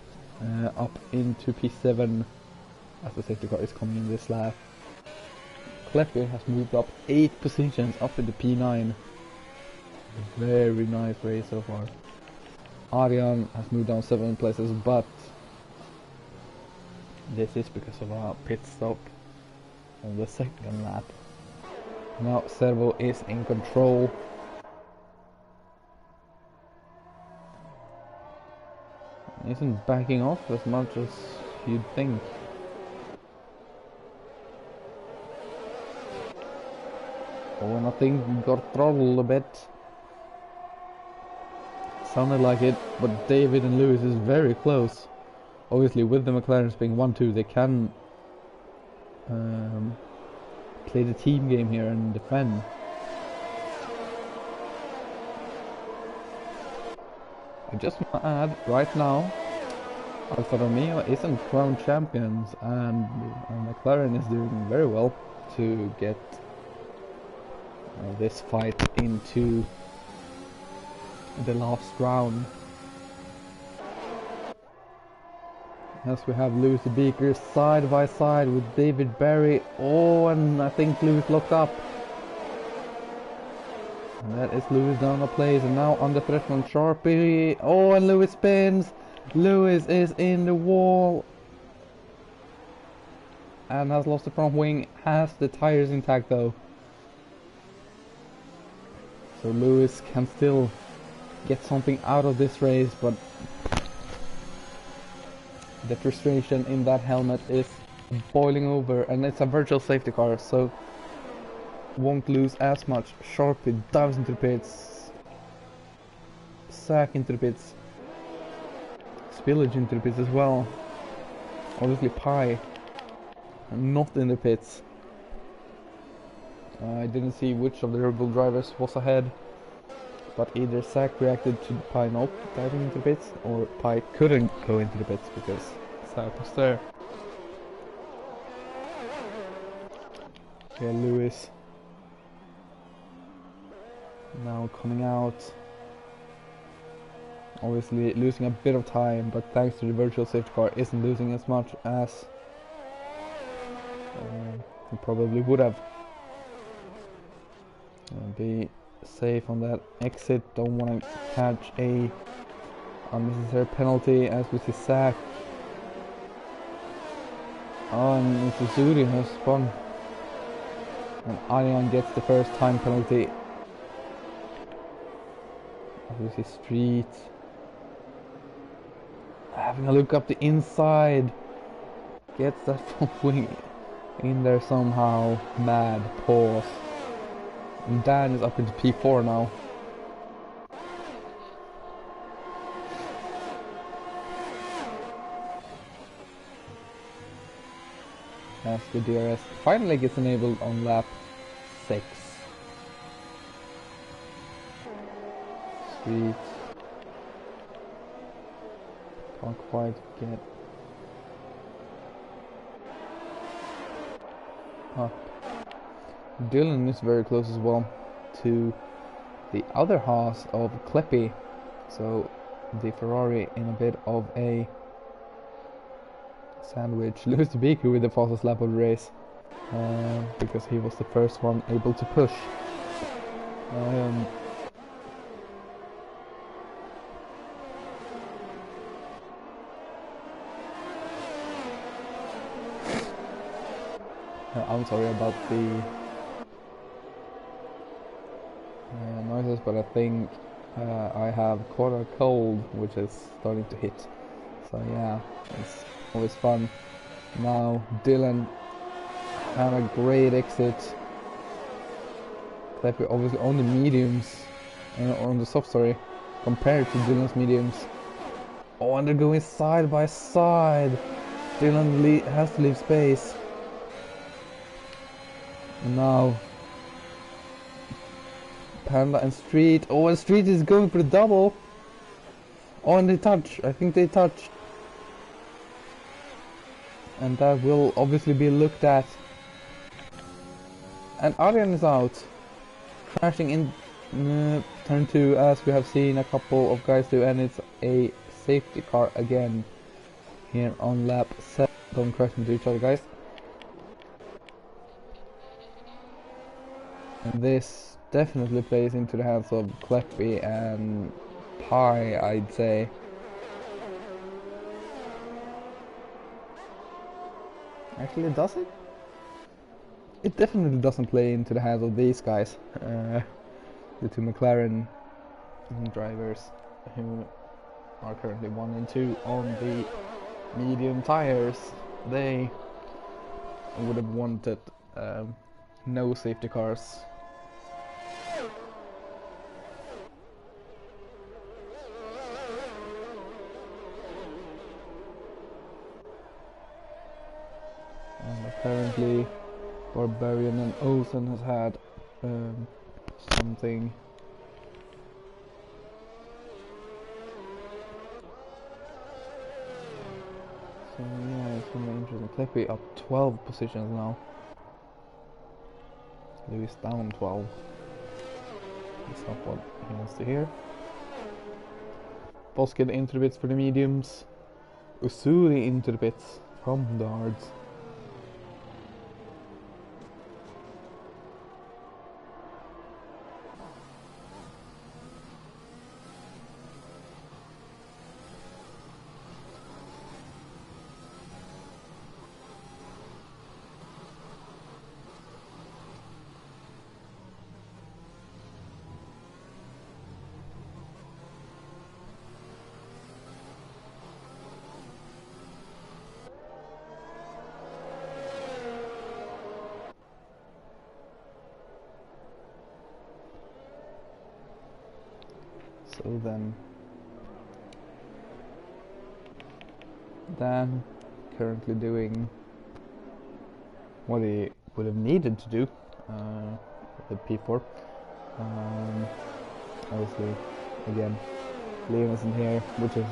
up into P7 as the safety car is coming in this lap. Kleppy has moved up 8 positions, up into P9. Very nice race so far. Arjan has moved down 7 places, but this is because of a pit stop on the second lap. Now Servo is in control. Isn't backing off as much as you'd think. Oh, and I think we got throttled a bit. Sounded like it, but David and Lewis is very close. Obviously, with the McLarens being 1-2, they can play the team game here and defend. I just want to add, right now, Alfa Romeo isn't crowned champions, and McLaren is doing very well to get this fight into the last round. As we have Lewis the Beaker side by side with David Barry. Oh, and I think Lewis locked up. And that is Lewis down a place, and now under threat from Sharpie. Oh, and Lewis spins. Lewis is in the wall and has lost the front wing. Has the tires intact though, so Lewis can still get something out of this race, but the frustration in that helmet is boiling over, and it's a virtual safety car, so won't lose as much. Sharpie dives into the pits, Sack into the pits, Spillage into the pits as well. Obviously Pi not in the pits. I didn't see which of the Red Bull drivers was ahead, but either Sack reacted to Pi not diving into the pits, or Pi couldn't go into the pits because Sack was there. Okay, Lewis now coming out. Obviously losing a bit of time, but thanks to the virtual safety car isn't losing as much as he probably would have. Be safe on that exit, don't want to catch a unnecessary penalty as we see Sack. Oh, and it's Zuri has spun, and Arjan gets the first time penalty. Obviously Street having a look up the inside, gets that front wing in there somehow. Mad pause. And Dan is up into P4 now. As the DRS finally gets enabled on lap 6. Street can't quite get up. Dylan is very close as well to the other Haas of Kleppy, so the Ferrari in a bit of a sandwich. Lewis the Beaker with the fastest lap of the race, because he was the first one able to push. I'm sorry about the noises, but I think I have caught a cold which is starting to hit, so yeah, it's always fun. Now Dylan had a great exit. Kleppy obviously on the mediums, on the soft, sorry, compared to Dylan's mediums. Oh, and they're going side by side. Dylan has to leave space. And now Panda and Street. Oh, and Street is going for the double. Oh, and they touch. I think they touched. and that will obviously be looked at. And Aryan is out, crashing in turn 2, as we have seen a couple of guys do, and it's a safety car again here on lap 7. Don't crash into each other, guys. And this definitely plays into the hands of Kleppy and Pi, I'd say. Actually, does it? It definitely doesn't play into the hands of these guys. The two McLaren drivers who are currently 1 and 2 on the medium tires. They would have wanted no safety cars. And apparently Barbarian and Olsen has had something. So yeah, it's gonna be interesting. Kleppy up 12 positions now. Lewis down 12. That's not what he wants to hear. Boskin into the bits for the mediums. Usuri into the bits from the hards. So then Dan currently doing what he would have needed to do with P4. Obviously, again, Liam isn't here, which is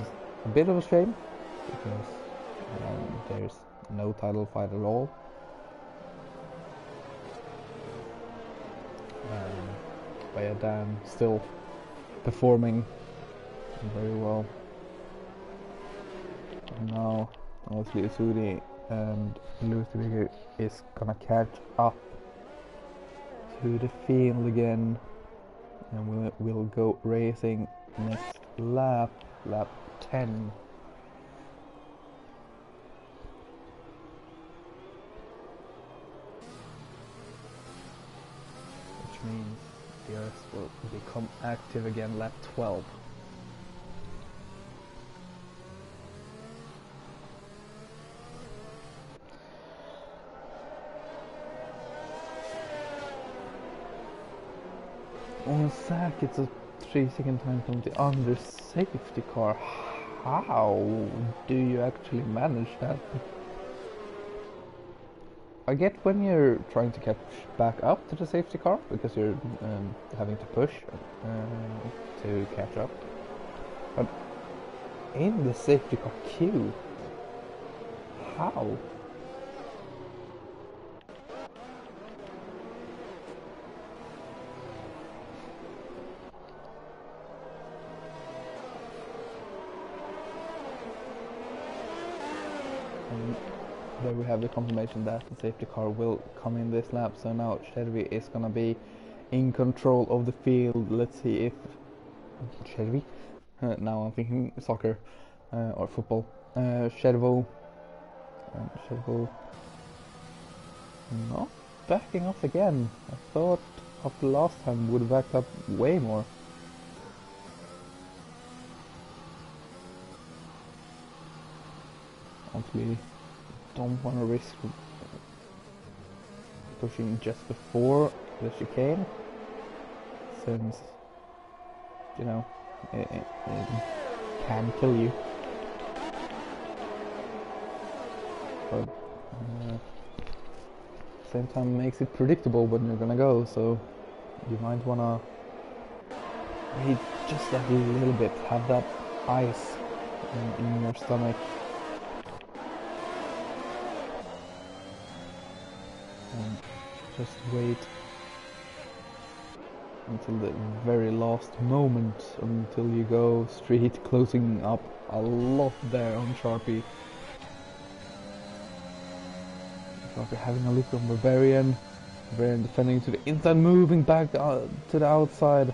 a bit of a shame because there's no title fight at all. But yeah, Dan still performing very well. And now, obviously, Usuri and Luther is gonna catch up to the field again, and we'll go racing next lap 10. Which means DRS will become active again lap 12. On Sack, it's a 3-second time penalty under safety car. How do you actually manage that? I get when you're trying to catch back up to the safety car because you're having to push to catch up, but in the safety car queue, how? There we have the confirmation that the safety car will come in this lap, so now Shervy is gonna be in control of the field. Let's see if Shervy, now I'm thinking soccer or football, Shervo not backing off again. I thought after last time would have backed up way more. Obviously don't want to risk pushing just before the chicane, since you know it can kill you. But same time makes it predictable when you're gonna go, so you might wanna wait just a little bit, have that ice in your stomach. Just wait until the very last moment, until you go straight, closing up a lot there on Sharpie. Sharpie having a look on Barbarian. Barbarian defending to the inside, moving back to the outside.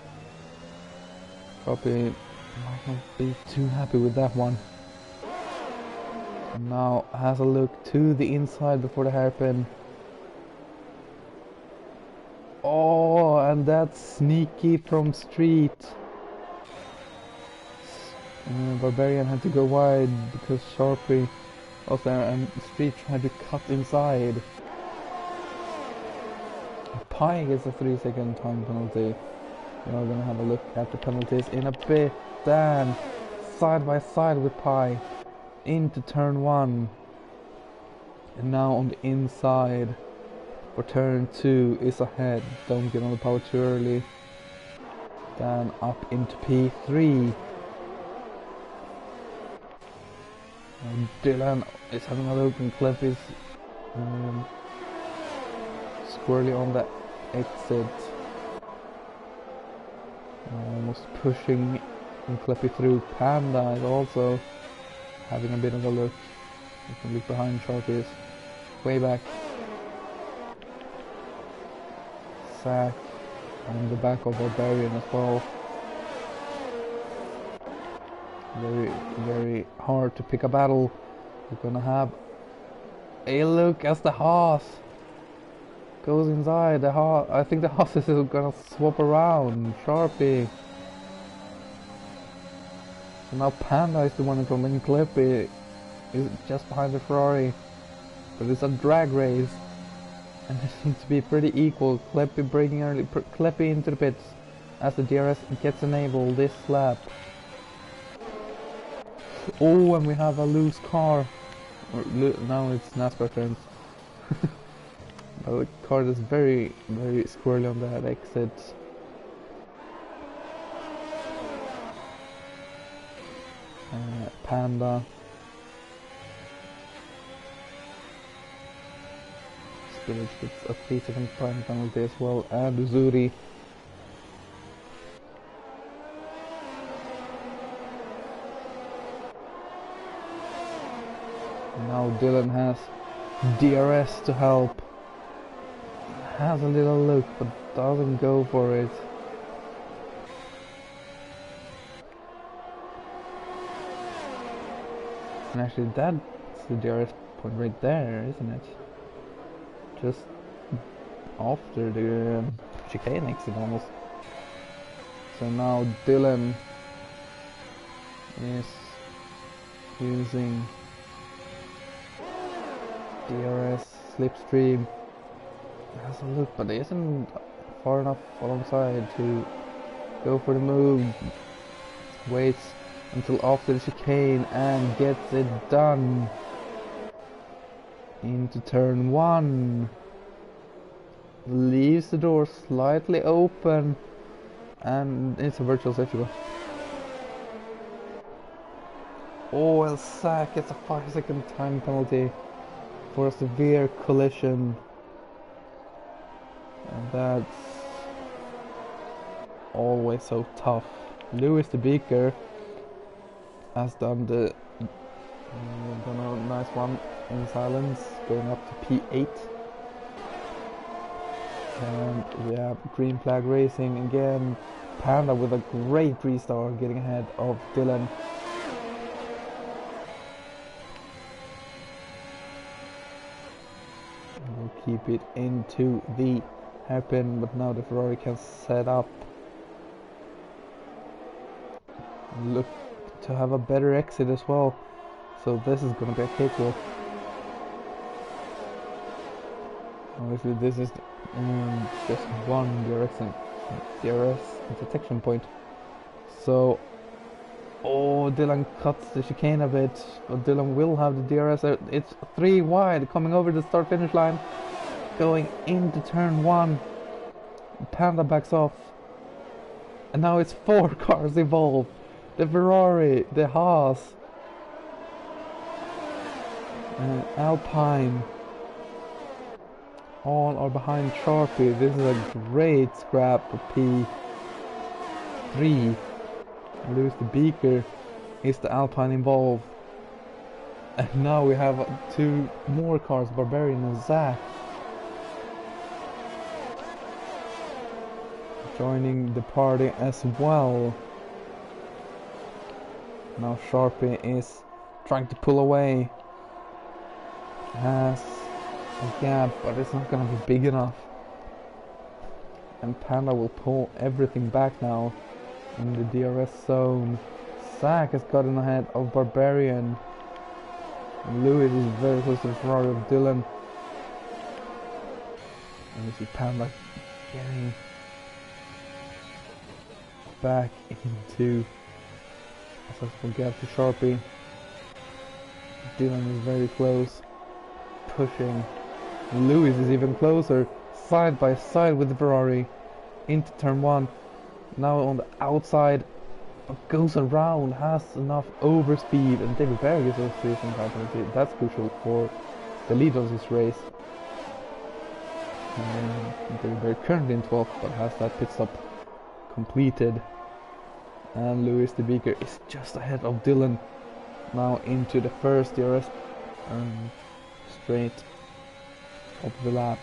Sharpie might not be too happy with that one. And now has a look to the inside before the hairpin. Oh, and that's sneaky from Street. Barbarian had to go wide because Sharpie was there and Street tried to cut inside. Pi gets a 3-second time penalty. We are going to have a look at the penalties in a bit. Dan side by side with Pi into turn 1. And now on the inside for turn 2 is ahead. Don't get on the power too early. Dan up into P3. And Dylan is having a look and Clef is squarely on the exit. Almost pushing and Cleppy through. Panda is also having a bit of a look. You can look behind. Sharpie is way back. Sack on the back of Barbarian as well. Very, very hard to pick a battle. We're gonna have a look as the Haas goes inside. The Haas, I think the Haas is gonna swap around. Sharpie. So now Panda is the one controlling. Clippy is just behind the Ferrari. But it's a drag race. And it seems to be pretty equal. Clippy breaking early. Clippy into the pits as the DRS gets enabled this lap. Oh, and we have a loose car. Now it's NASCAR turns. But the car is very, very squirrely on that exit. Panda. Spillage gets a 3-second time penalty as well, and Uzuri. Now Dylan has DRS to help. Has a little look, but doesn't go for it. And actually that's the DRS point right there, isn't it? Just after the chicane exit almost. So now Dylan is using DRS slipstream. Has a look, but he isn't far enough alongside to go for the move. Waits until after the chicane and gets it done. Into turn 1. Leaves the door slightly open. And it's a virtual safety car. Oh, El Sack gets a 5-second time penalty for a severe collision. And that's always so tough. Lewis the Beaker has done the done a nice one in silence, going up to P8. And we have green flag racing again. Panda with a great restart, getting ahead of Dylan. We'll keep it into the hairpin, but now the Ferrari can set up. Look to have a better exit as well. So this is going to be a cakewalk. Obviously this is just one DRS detection point. So, oh, Dylan cuts the chicane a bit, but Dylan will have the DRS. It's 3 wide coming over the start finish line, going into turn 1. Panda backs off, and now it's 4 cars involved. The Ferrari, the Haas, Alpine, all are behind Sharpie. This is a great scrap for P3. Lewis the Beaker is the Alpine involved. And now we have 2 more cars, Barbarian and Zach, joining the party as well. Now Sharpie is trying to pull away. Has a gap, but it's not gonna be big enough. And Panda will pull everything back now in the DRS zone. Zach has gotten ahead of Barbarian. And Lewis is very close to the Ferrari of Dylan. And you see Panda getting back into a successful gap to Sharpie. Dylan is very close, pushing. Lewis is even closer, side by side with the Ferrari into turn 1. Now on the outside, but goes around, has enough overspeed, and David Berg is also using penalty. That's crucial for the lead of this race. David Berg currently in 12th, but has that pit stop completed. And Lewis the Beaker is just ahead of Dylan now into the first DRS straight of the lap.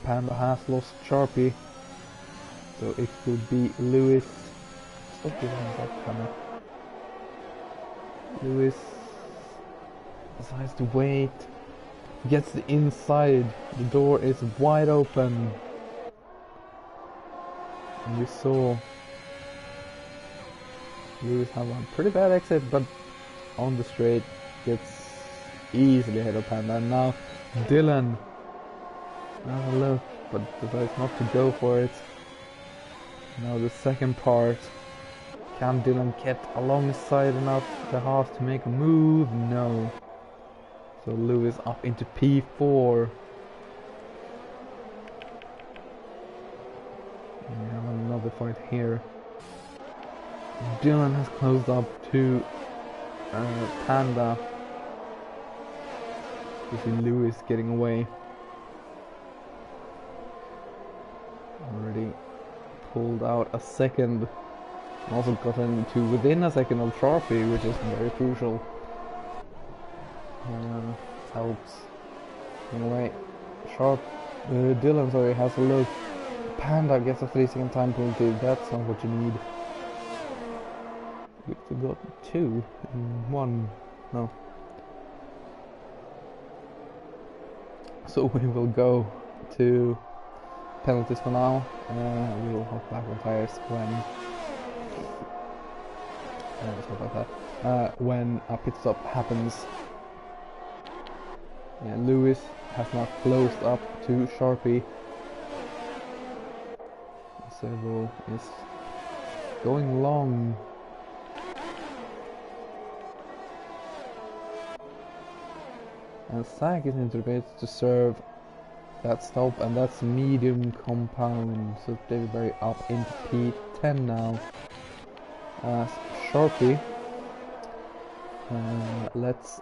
Panda has lost Sharpie, so it could be Lewis. Stop giving that camera. Lewis decides to wait. Gets the inside. The door is wide open. And we saw Lewis have a pretty bad exit, but on the straight gets easily ahead of Panda. And now Dylan, have a look, but decides not to go for it. Now the second part. Can Dylan get alongside enough the half to make a move? No. So Lewis up into P4. And we have another fight here. Dylan has closed up to Panda. You see Lewis getting away. Already pulled out a second. Also gotten to within a second of Sharpie, which is very crucial. Helps. Anyway, Dylan, sorry, has a look. Panda gets a 3-second time penalty. That's not what you need. We've got 2 in 1. No. So we will go to penalties for now. We will hop back on tires when. Sorry about that. When a pit stop happens. Yeah, Lewis has now closed up to Sharpie. Servo is going long. And Zach is interpreted to serve that stop, and that's medium compound. So David Berry up into P10 now. As Sharpie lets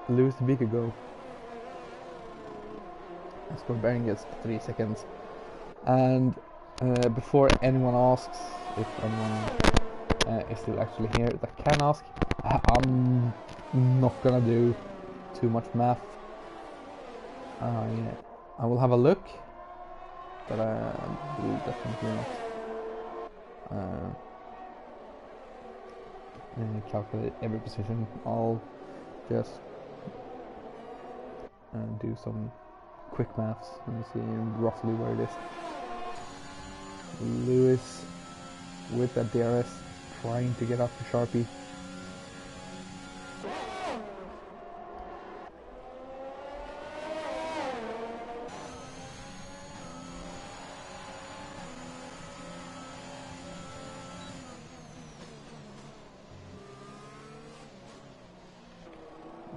Lewis the Beaker go. As Barbarian gets 3 seconds. And before anyone asks, if anyone is still actually here that can ask, I'm not gonna do too much math. Yeah, I will have a look, but I will definitely not calculate every position. I'll just do some quick maths and see roughly where it is. Lewis with that DRS trying to get up to Sharpie.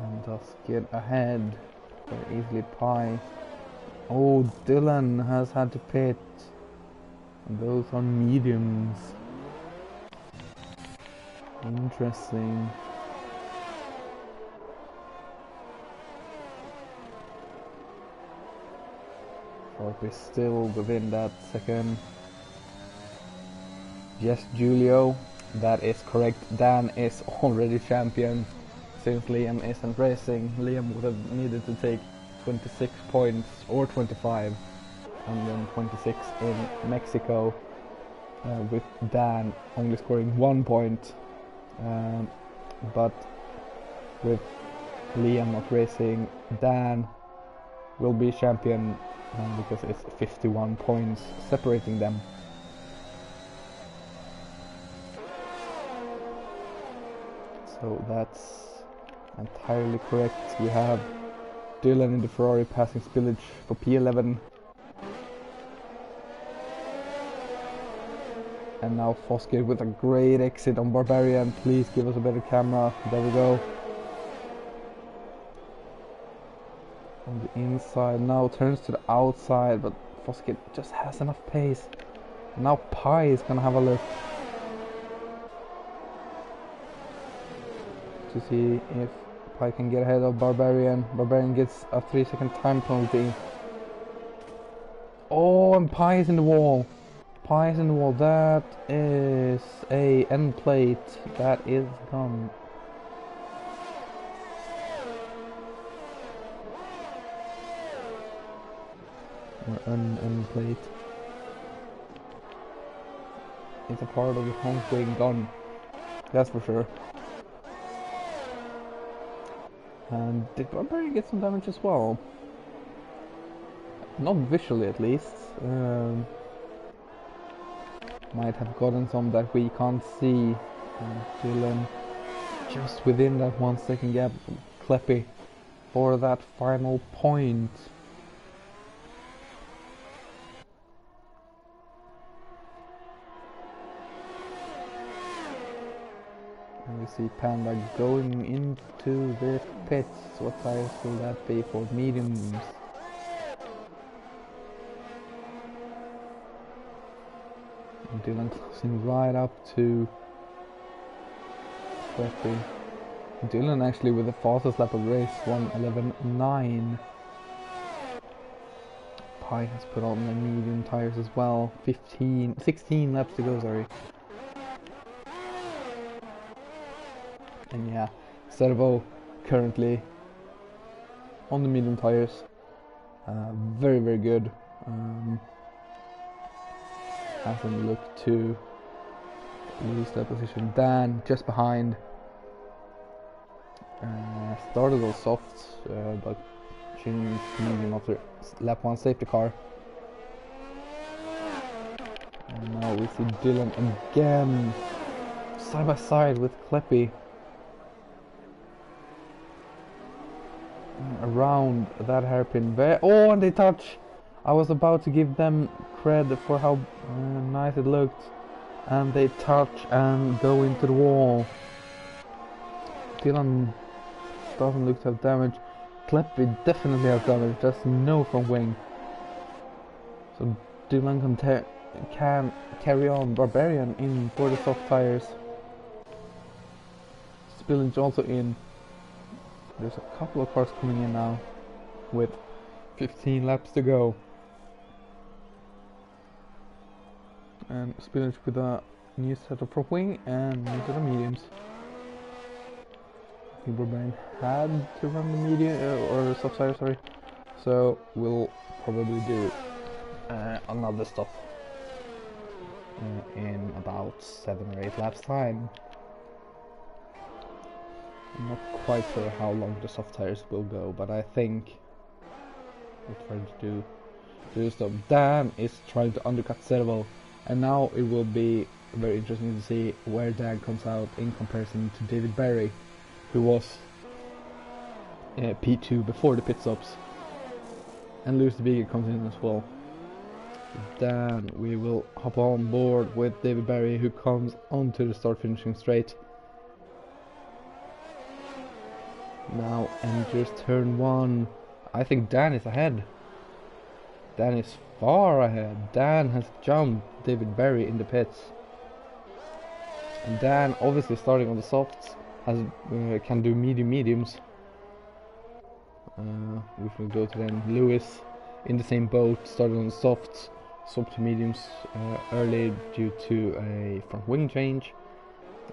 And does get ahead very easily. Pie. Oh, Dylan has had to pit. And those are mediums. Interesting. Thorpe is still within that second. Yes, Julio, that is correct. Dan is already champion since Liam isn't racing. Liam would have needed to take 26 points or 25 and then 26 in Mexico, with Dan only scoring 1 point. But with Liam not racing, Dan will be champion because it's 51 points separating them. So that's entirely correct. We have Dylan in the Ferrari passing Spillage for P11. And now Foskett with a great exit on Barbarian. Please give us a better camera. There we go. On the inside, now turns to the outside, but Foskett just has enough pace. Now Pi is gonna have a look to see if Pi can get ahead of Barbarian. Barbarian gets a 3-second time penalty. Oh, and Pi is in the wall. Pi is in the wall. That is a end plate. That is gone. Or end plate. It's a part of the front wing gone. That's for sure. And did Barbarian get some damage as well? Not visually, at least. Might have gotten some that we can't see. Dylan just within that 1 second gap from Kleppy for that final point. And we see Panda going into the pits. What tires will that be for mediums? And Dylan closing right up to Kleppy. Dylan actually with the fastest lap of the race, 1:11.9. Pi has put on the medium tires as well. 16 laps to go, sorry. And yeah, Servo currently on the medium tires. Very, very good. Hasn't looked to lose that position. Dan just behind. Started all soft, but changed medium after lap 1 safety car. And now we see Dylan again side by side with Kleppy. Around that hairpin there. Oh, and they touch. I was about to give them credit for how nice it looked, and they touch and go into the wall. Dylan doesn't look to have damage. Kleppy definitely has damage. There's no front wing, so Dylan can carry on. Barbarian in for the soft tires. Spillage also in. There's a couple of cars coming in now with 15 laps to go. And Spillage with a new set of front wing and new set of mediums. I think Barbarian had to run the medium or soft tire, sorry. So we'll probably do another stop in about 7 or 8 laps time. I'm not quite sure how long the soft tires will go, but I think we're trying to do stuff. Dan is trying to undercut Servo, and now it will be very interesting to see where Dan comes out in comparison to David Barry, who was P2 before the pit stops. And Lewis de Vega comes in as well. Dan, we will hop on board with David Barry, who comes onto the start finishing straight. Now enters turn 1. I think Dan is ahead. Dan is far ahead. Dan has jumped David Barry in the pits. And Dan, obviously starting on the softs, can do mediums. If we go to then Lewis in the same boat, started on the softs, swapped to mediums early due to a front wing change,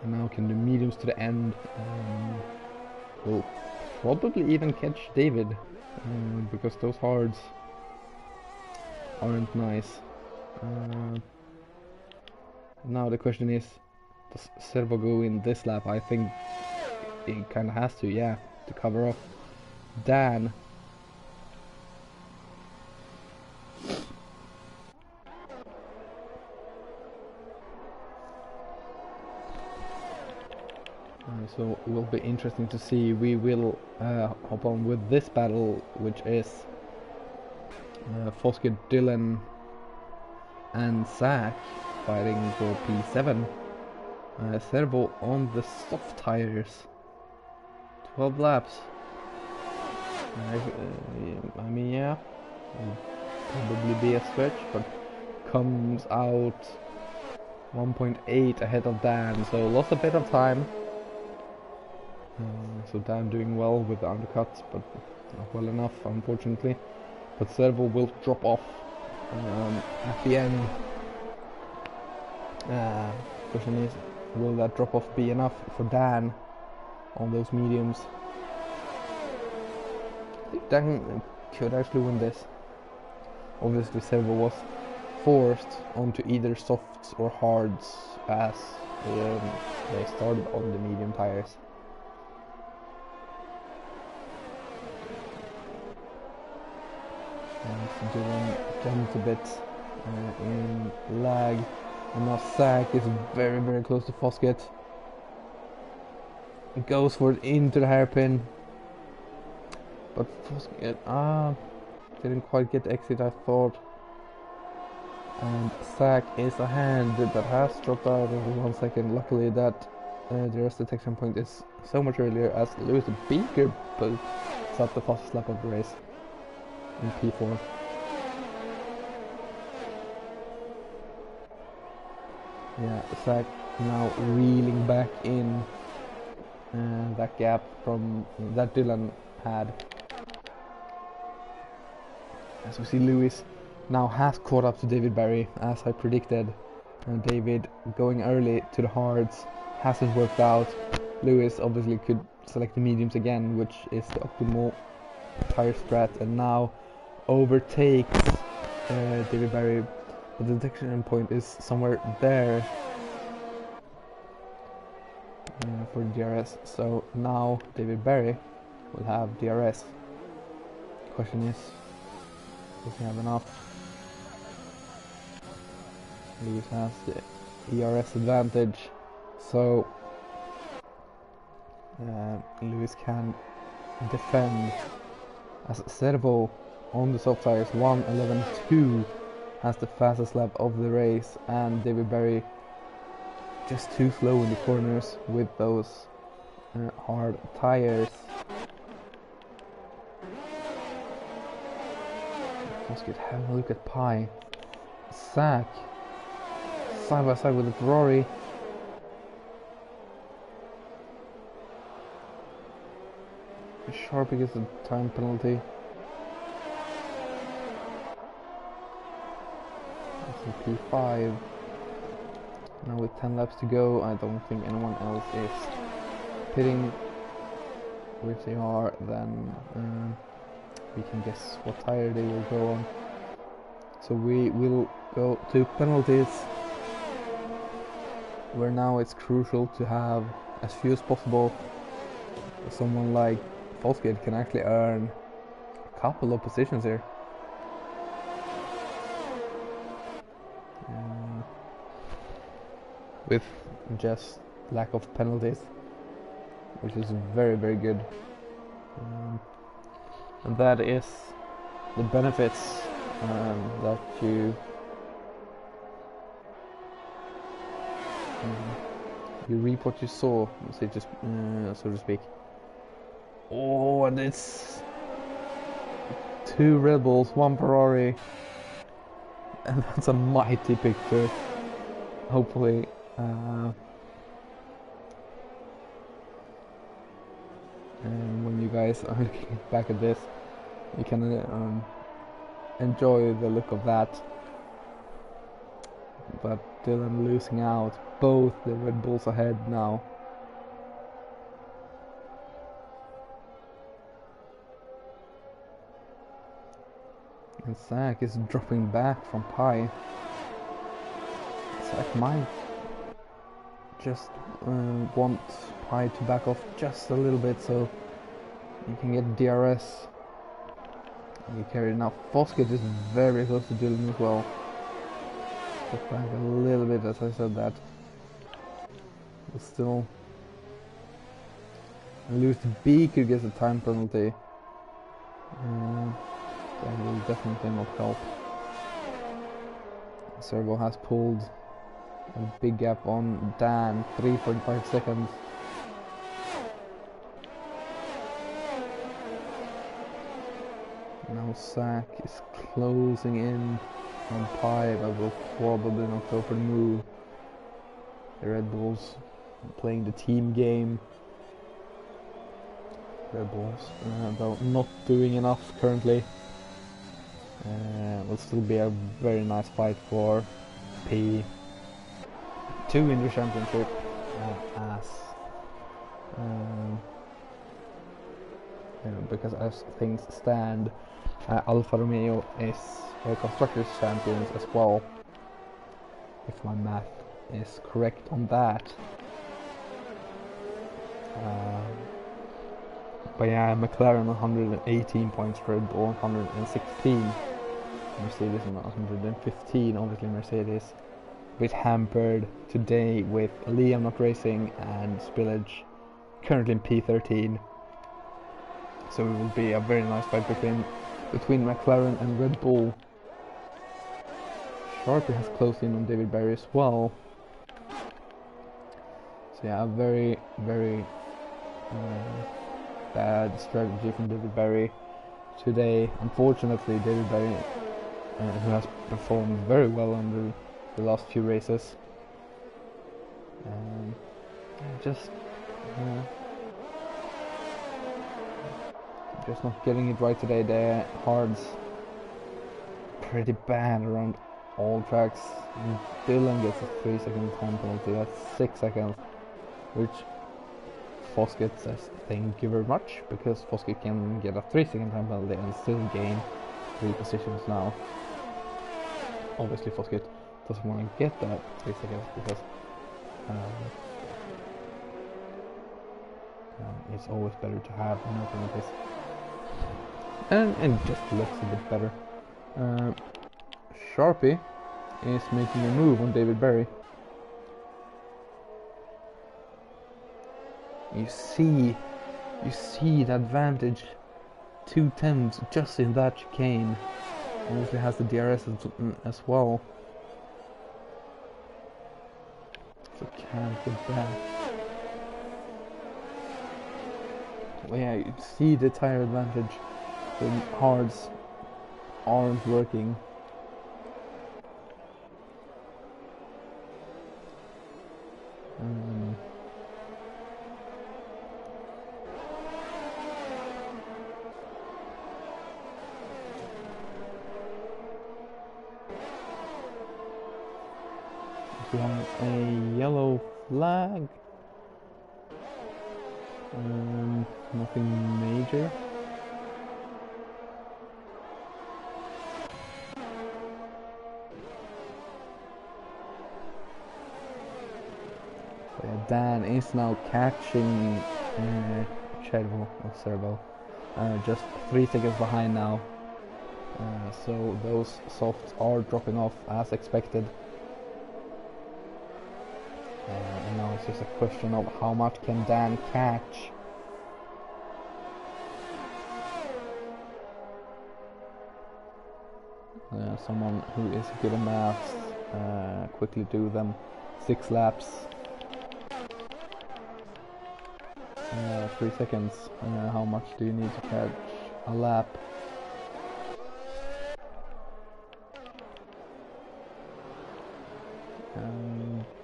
and now can do mediums to the end. Will probably even catch David, because those hards aren't nice. Now the question is, does Servo go in this lap? I think it kinda has to, yeah, to cover off Dan. So it will be interesting to see. We will hop on with this battle, which is Foskett, Dylan and Zach fighting for P7. Servo on the soft tires. 12 laps. I mean, yeah, will probably be a stretch, but comes out 1.8 ahead of Dan, so lost a bit of time. So Dan doing well with the undercuts, but not well enough, unfortunately. But Servo will drop off at the end. Question is, will that drop off be enough for Dan on those mediums? I think Dan could actually win this. Obviously Servo was forced onto either softs or hards as they started on the medium tires. So Dylan jumped a bit in lag, and now Zach is very, very close to Foskett. Goes for it into the hairpin, but Foskett didn't quite get the exit I thought. And Zach is a hand that has dropped out over 1 second. Luckily that the rest detection point is so much earlier, as Lewis Beaker both at the fastest lap of the race in P4. Yeah, Zach now reeling back in that gap from that Dylan had. As we see, Lewis now has caught up to David Barry, as I predicted. David going early to the hards hasn't worked out. Lewis obviously could select the mediums again, which is the optimal tire strat, and now overtakes David Barry. But the detection point is somewhere there for DRS. So now David Barry will have DRS. Question is, does he have enough? Lewis has the ERS advantage, so Lewis can defend, as Servo on the soft tires 1:11.2 has the fastest lap of the race, and David Barry just too slow in the corners with those hard tires. Let's have a look at Pi. Zach side by side with the Ferrari. Sharp gets a time penalty. That's in P5. Now with 10 laps to go, I don't think anyone else is pitting. Or if they are, then we can guess what tire they will go on. So we will go to penalties, where now it's crucial to have as few as possible. Someone like Foskett can actually earn a couple of positions here. With just lack of penalties, which is very, very good. And that is the benefits that you reap what you sow, so to speak. Oh, and it's 2 Red Bulls, 1 Ferrari, and that's a mighty picture. Hopefully, and when you guys are looking back at this, you can enjoy the look of that. But Dylan losing out. Both the Red Bulls ahead now. And Zach is dropping back from Pi. Zach might just want Pi to back off just a little bit so you can get DRS. You carry it now. Foskett is very close to Dylan as well. Drop back a little bit as I said that. But still. Lose to Beaker gets a time penalty. That will definitely not help. Servo has pulled a big gap on Dan, 3.5 seconds. Now Zach is closing in on Pi, but will probably not go for the move. The Red Bulls playing the team game. Red Bulls, though not doing enough currently. Will still be a very nice fight for P2 in the championship because as things stand, Alfa Romeo is constructors champions as well, if my math is correct on that. But yeah, McLaren 118 points, Red Bull 116, Mercedes 115. Obviously Mercedes a bit hampered today with Liam not racing and Spillage currently in P13. So it will be a very nice fight between McLaren and Red Bull. Sharpie has closed in on David Barry as well. So yeah, a very bad strategy from David Barry today. Unfortunately, David Barry, who has performed very well under the last few races, just not getting it right today. The hards pretty bad around all tracks. Dylan gets a 3-second time penalty. That's 6 seconds, which Foskett says thank you very much, because Foskett can get a 3-second time penalty and still gain 3 positions now. Obviously Foskett doesn't want to get that 3 seconds because it's always better to have no penalties. And just looks a bit better. Sharpie is making a move on David Barry. You see the advantage. 2 tenths just in that chicane. Obviously has the DRS as well. So can't get back. Well, yeah, you see the tire advantage. The hards aren't working. We have a yellow flag. Nothing major. So yeah, Dan is now catching Chervo or Servo, just 3 seconds behind now. So those softs are dropping off as expected. And now it's just a question of how much can Dan catch. Someone who is good at maths, quickly do them. 6 laps. 3 seconds. How much do you need to catch a lap?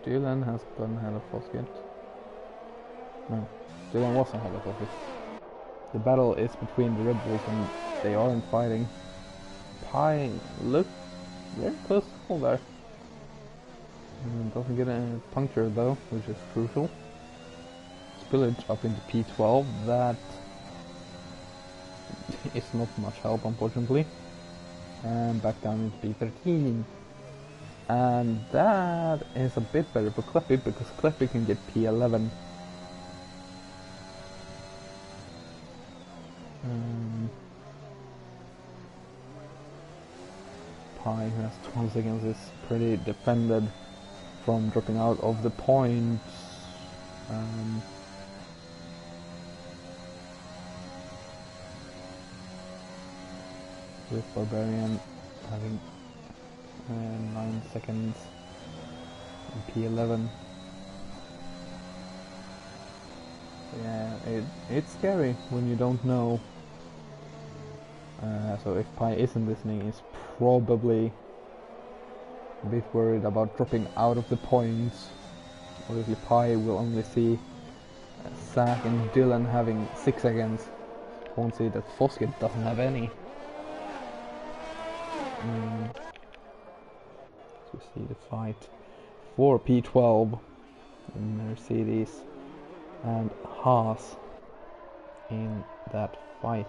Dylan has gone ahead of Foskett. No, Dylan wasn't ahead of Foskett. The battle is between the Red Bulls and they aren't fighting. Pi look very close to full there. Doesn't get a puncture though, which is crucial. Spillage up into P12, that is not much help unfortunately. And back down into P13. And that is a bit better for Clippy because Clippy can get P11. Pi, who has 12 seconds, is pretty defended from dropping out of the points. With Barbarian having 9 seconds and P11. Yeah, it's scary when you don't know. So if Pi isn't listening, he's probably a bit worried about dropping out of the points. Obviously Pi will only see Zach and Dylan having 6 seconds. Won't see that Foskett doesn't have any. So we see the fight for P12 in Mercedes and Haas in that fight.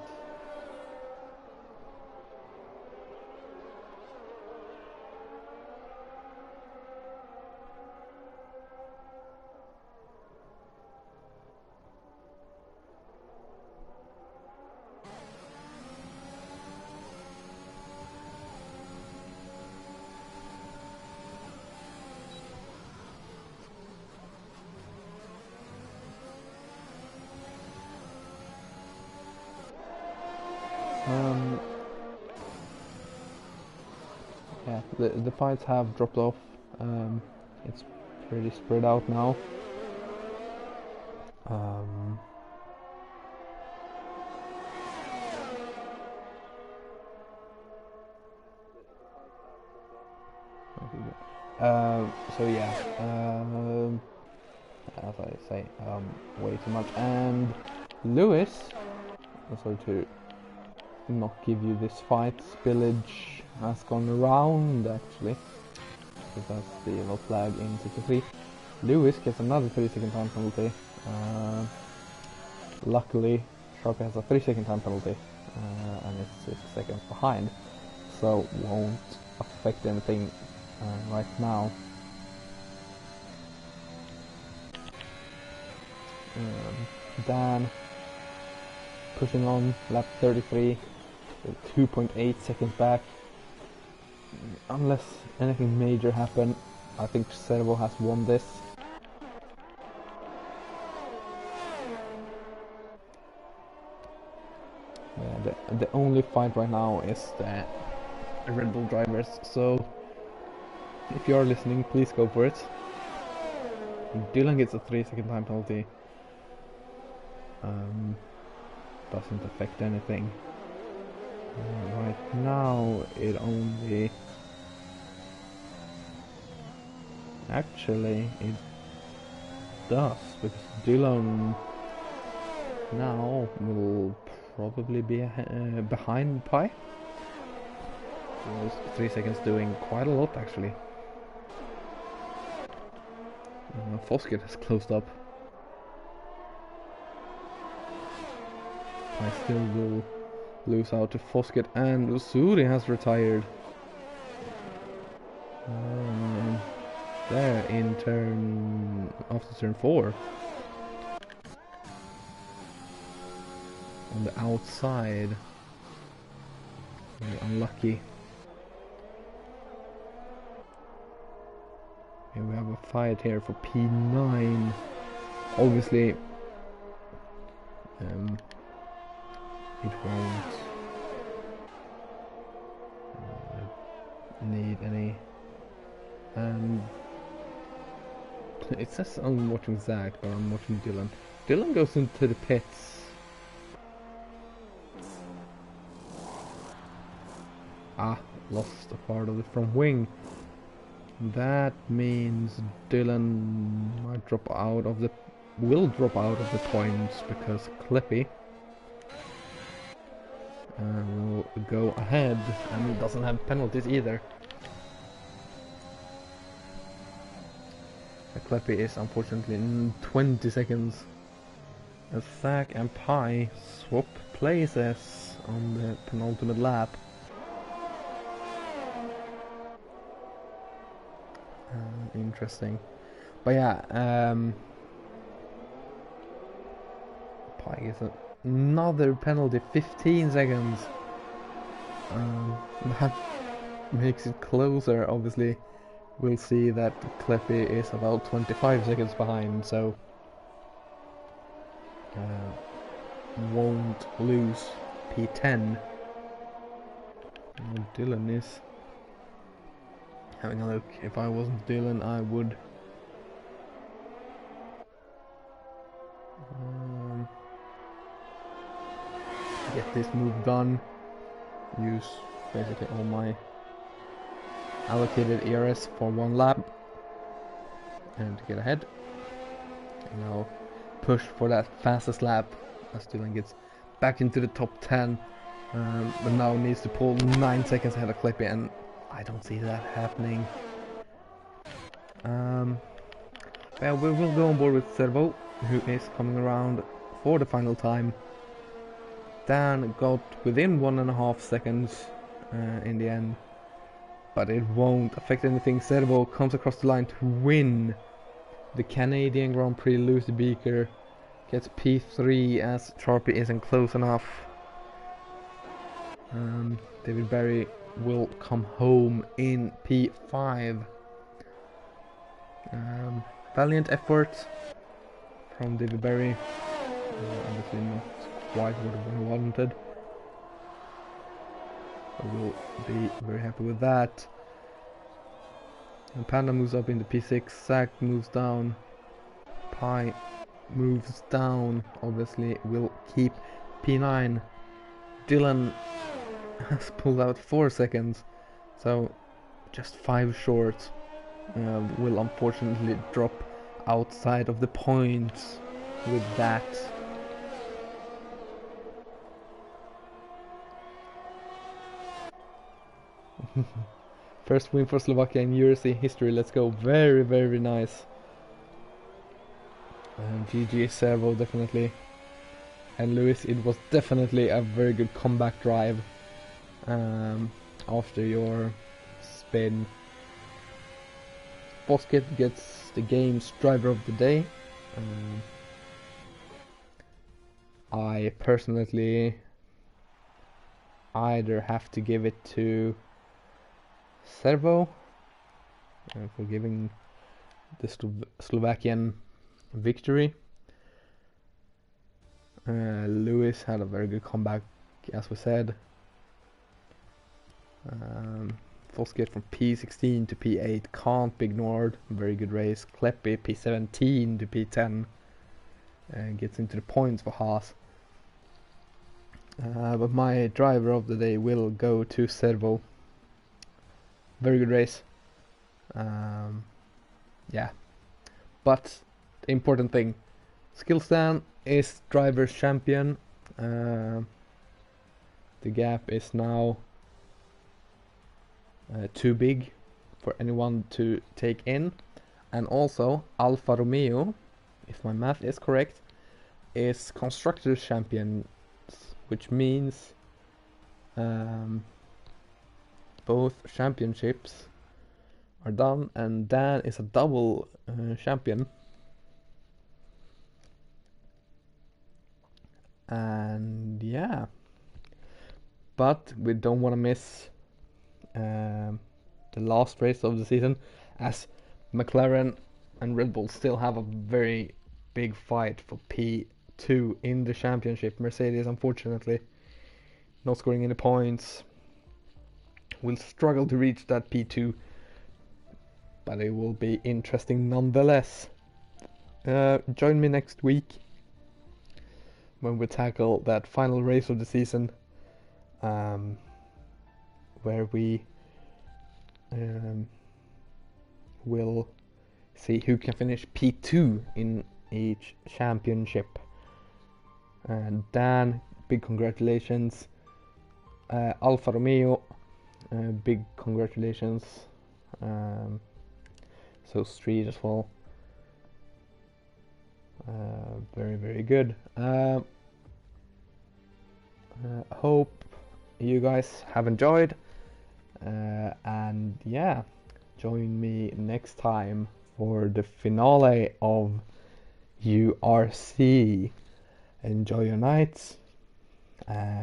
Yeah, the fights have dropped off. It's pretty spread out now. So yeah, as I say, way too much. And Lewis, sorry to not give you this fight, spillage has gone around actually, because that's the yellow flag in sector 3. Lewis gets another 3-second time penalty. Luckily, Shark has a 3-second time penalty, and it's 6 seconds behind, so won't affect anything right now. Dan pushing on lap 33, 2.8 seconds back. Unless anything major happened, I think Servo has won this. Yeah, the only fight right now is the Red Bull drivers, so if you are listening, please go for it. Dylan gets a 3-second time penalty. Doesn't affect anything. Right now it only... Actually it does, because Dylan now will probably be behind Pi. Those 3 seconds doing quite a lot actually. Foskett has closed up. I still will lose out to Foskett, and Usuri has retired. There in after turn 4. On the outside. Very unlucky. Here we have a fight here for P9. Obviously, it won't need any. It says I'm watching Zach, but I'm watching Dylan. Dylan goes into the pits. Lost a part of the front wing. That means Dylan might will drop out of the points because Clippy will go ahead and doesn't have penalties either. The Kleppy is unfortunately in 20 seconds. As Zach and Pi swap places on the penultimate lap. Interesting. But yeah, Pi gets another penalty, 15 seconds. That makes it closer, obviously. We'll see that Kleppy is about 25 seconds behind, so won't lose P10. Dylan is having a look. If I wasn't Dylan, I would get this move done. Use basically all my allocated ERS for one lap and to get ahead. And I'll push for that fastest lap as Dylan gets back into the top 10. But now needs to pull 9 seconds ahead of Kleppy, and I don't see that happening. Well, we will go on board with Servo, who is coming around for the final time. Dan got within 1.5 seconds in the end, but it won't affect anything. Servo comes across the line to win the Canadian Grand Prix. Lucy Beaker gets P3 as Sharpie isn't close enough. David Berry will come home in P5. Valiant effort from David Berry. Obviously not quite what we wanted. But we'll be very happy with that. And Panda moves up into P6. Zach moves down. Pi moves down. Obviously will keep P9. Dylan has pulled out 4 seconds, so just 5 short. Will unfortunately drop outside of the points with that. First win for Slovakia in URC history. Let's go. Very, very nice. GG Servo, definitely. And Lewis, it was definitely a very good comeback drive after your spin. Bosket gets the game's driver of the day. I personally either have to give it to Servo for giving the Slovakian victory. Lewis had a very good comeback, as we said. Foskett from P16 to P8 can't be ignored. Very good race. Kleppy P17 to P10 gets into the points for Haas. But my driver of the day will go to Servo. Very good race. Yeah. But the important thing, Skillstan is driver's champion. The gap is now too big for anyone to take in, and also Alfa Romeo, if my math is correct, is constructors champions, which means both championships are done, and Dan is a double champion. And yeah, but we don't want to miss the last race of the season, as McLaren and Red Bull still have a very big fight for P2 in the championship. Mercedes, unfortunately, not scoring any points, will struggle to reach that P2, but it will be interesting nonetheless. Join me next week when we tackle that final race of the season, where we will see who can finish P2 in each championship. And Dan, big congratulations. Alfa Romeo, big congratulations. So Street as well. Very, very good. Hope you guys have enjoyed. And yeah, join me next time for the finale of URC. Enjoy your nights.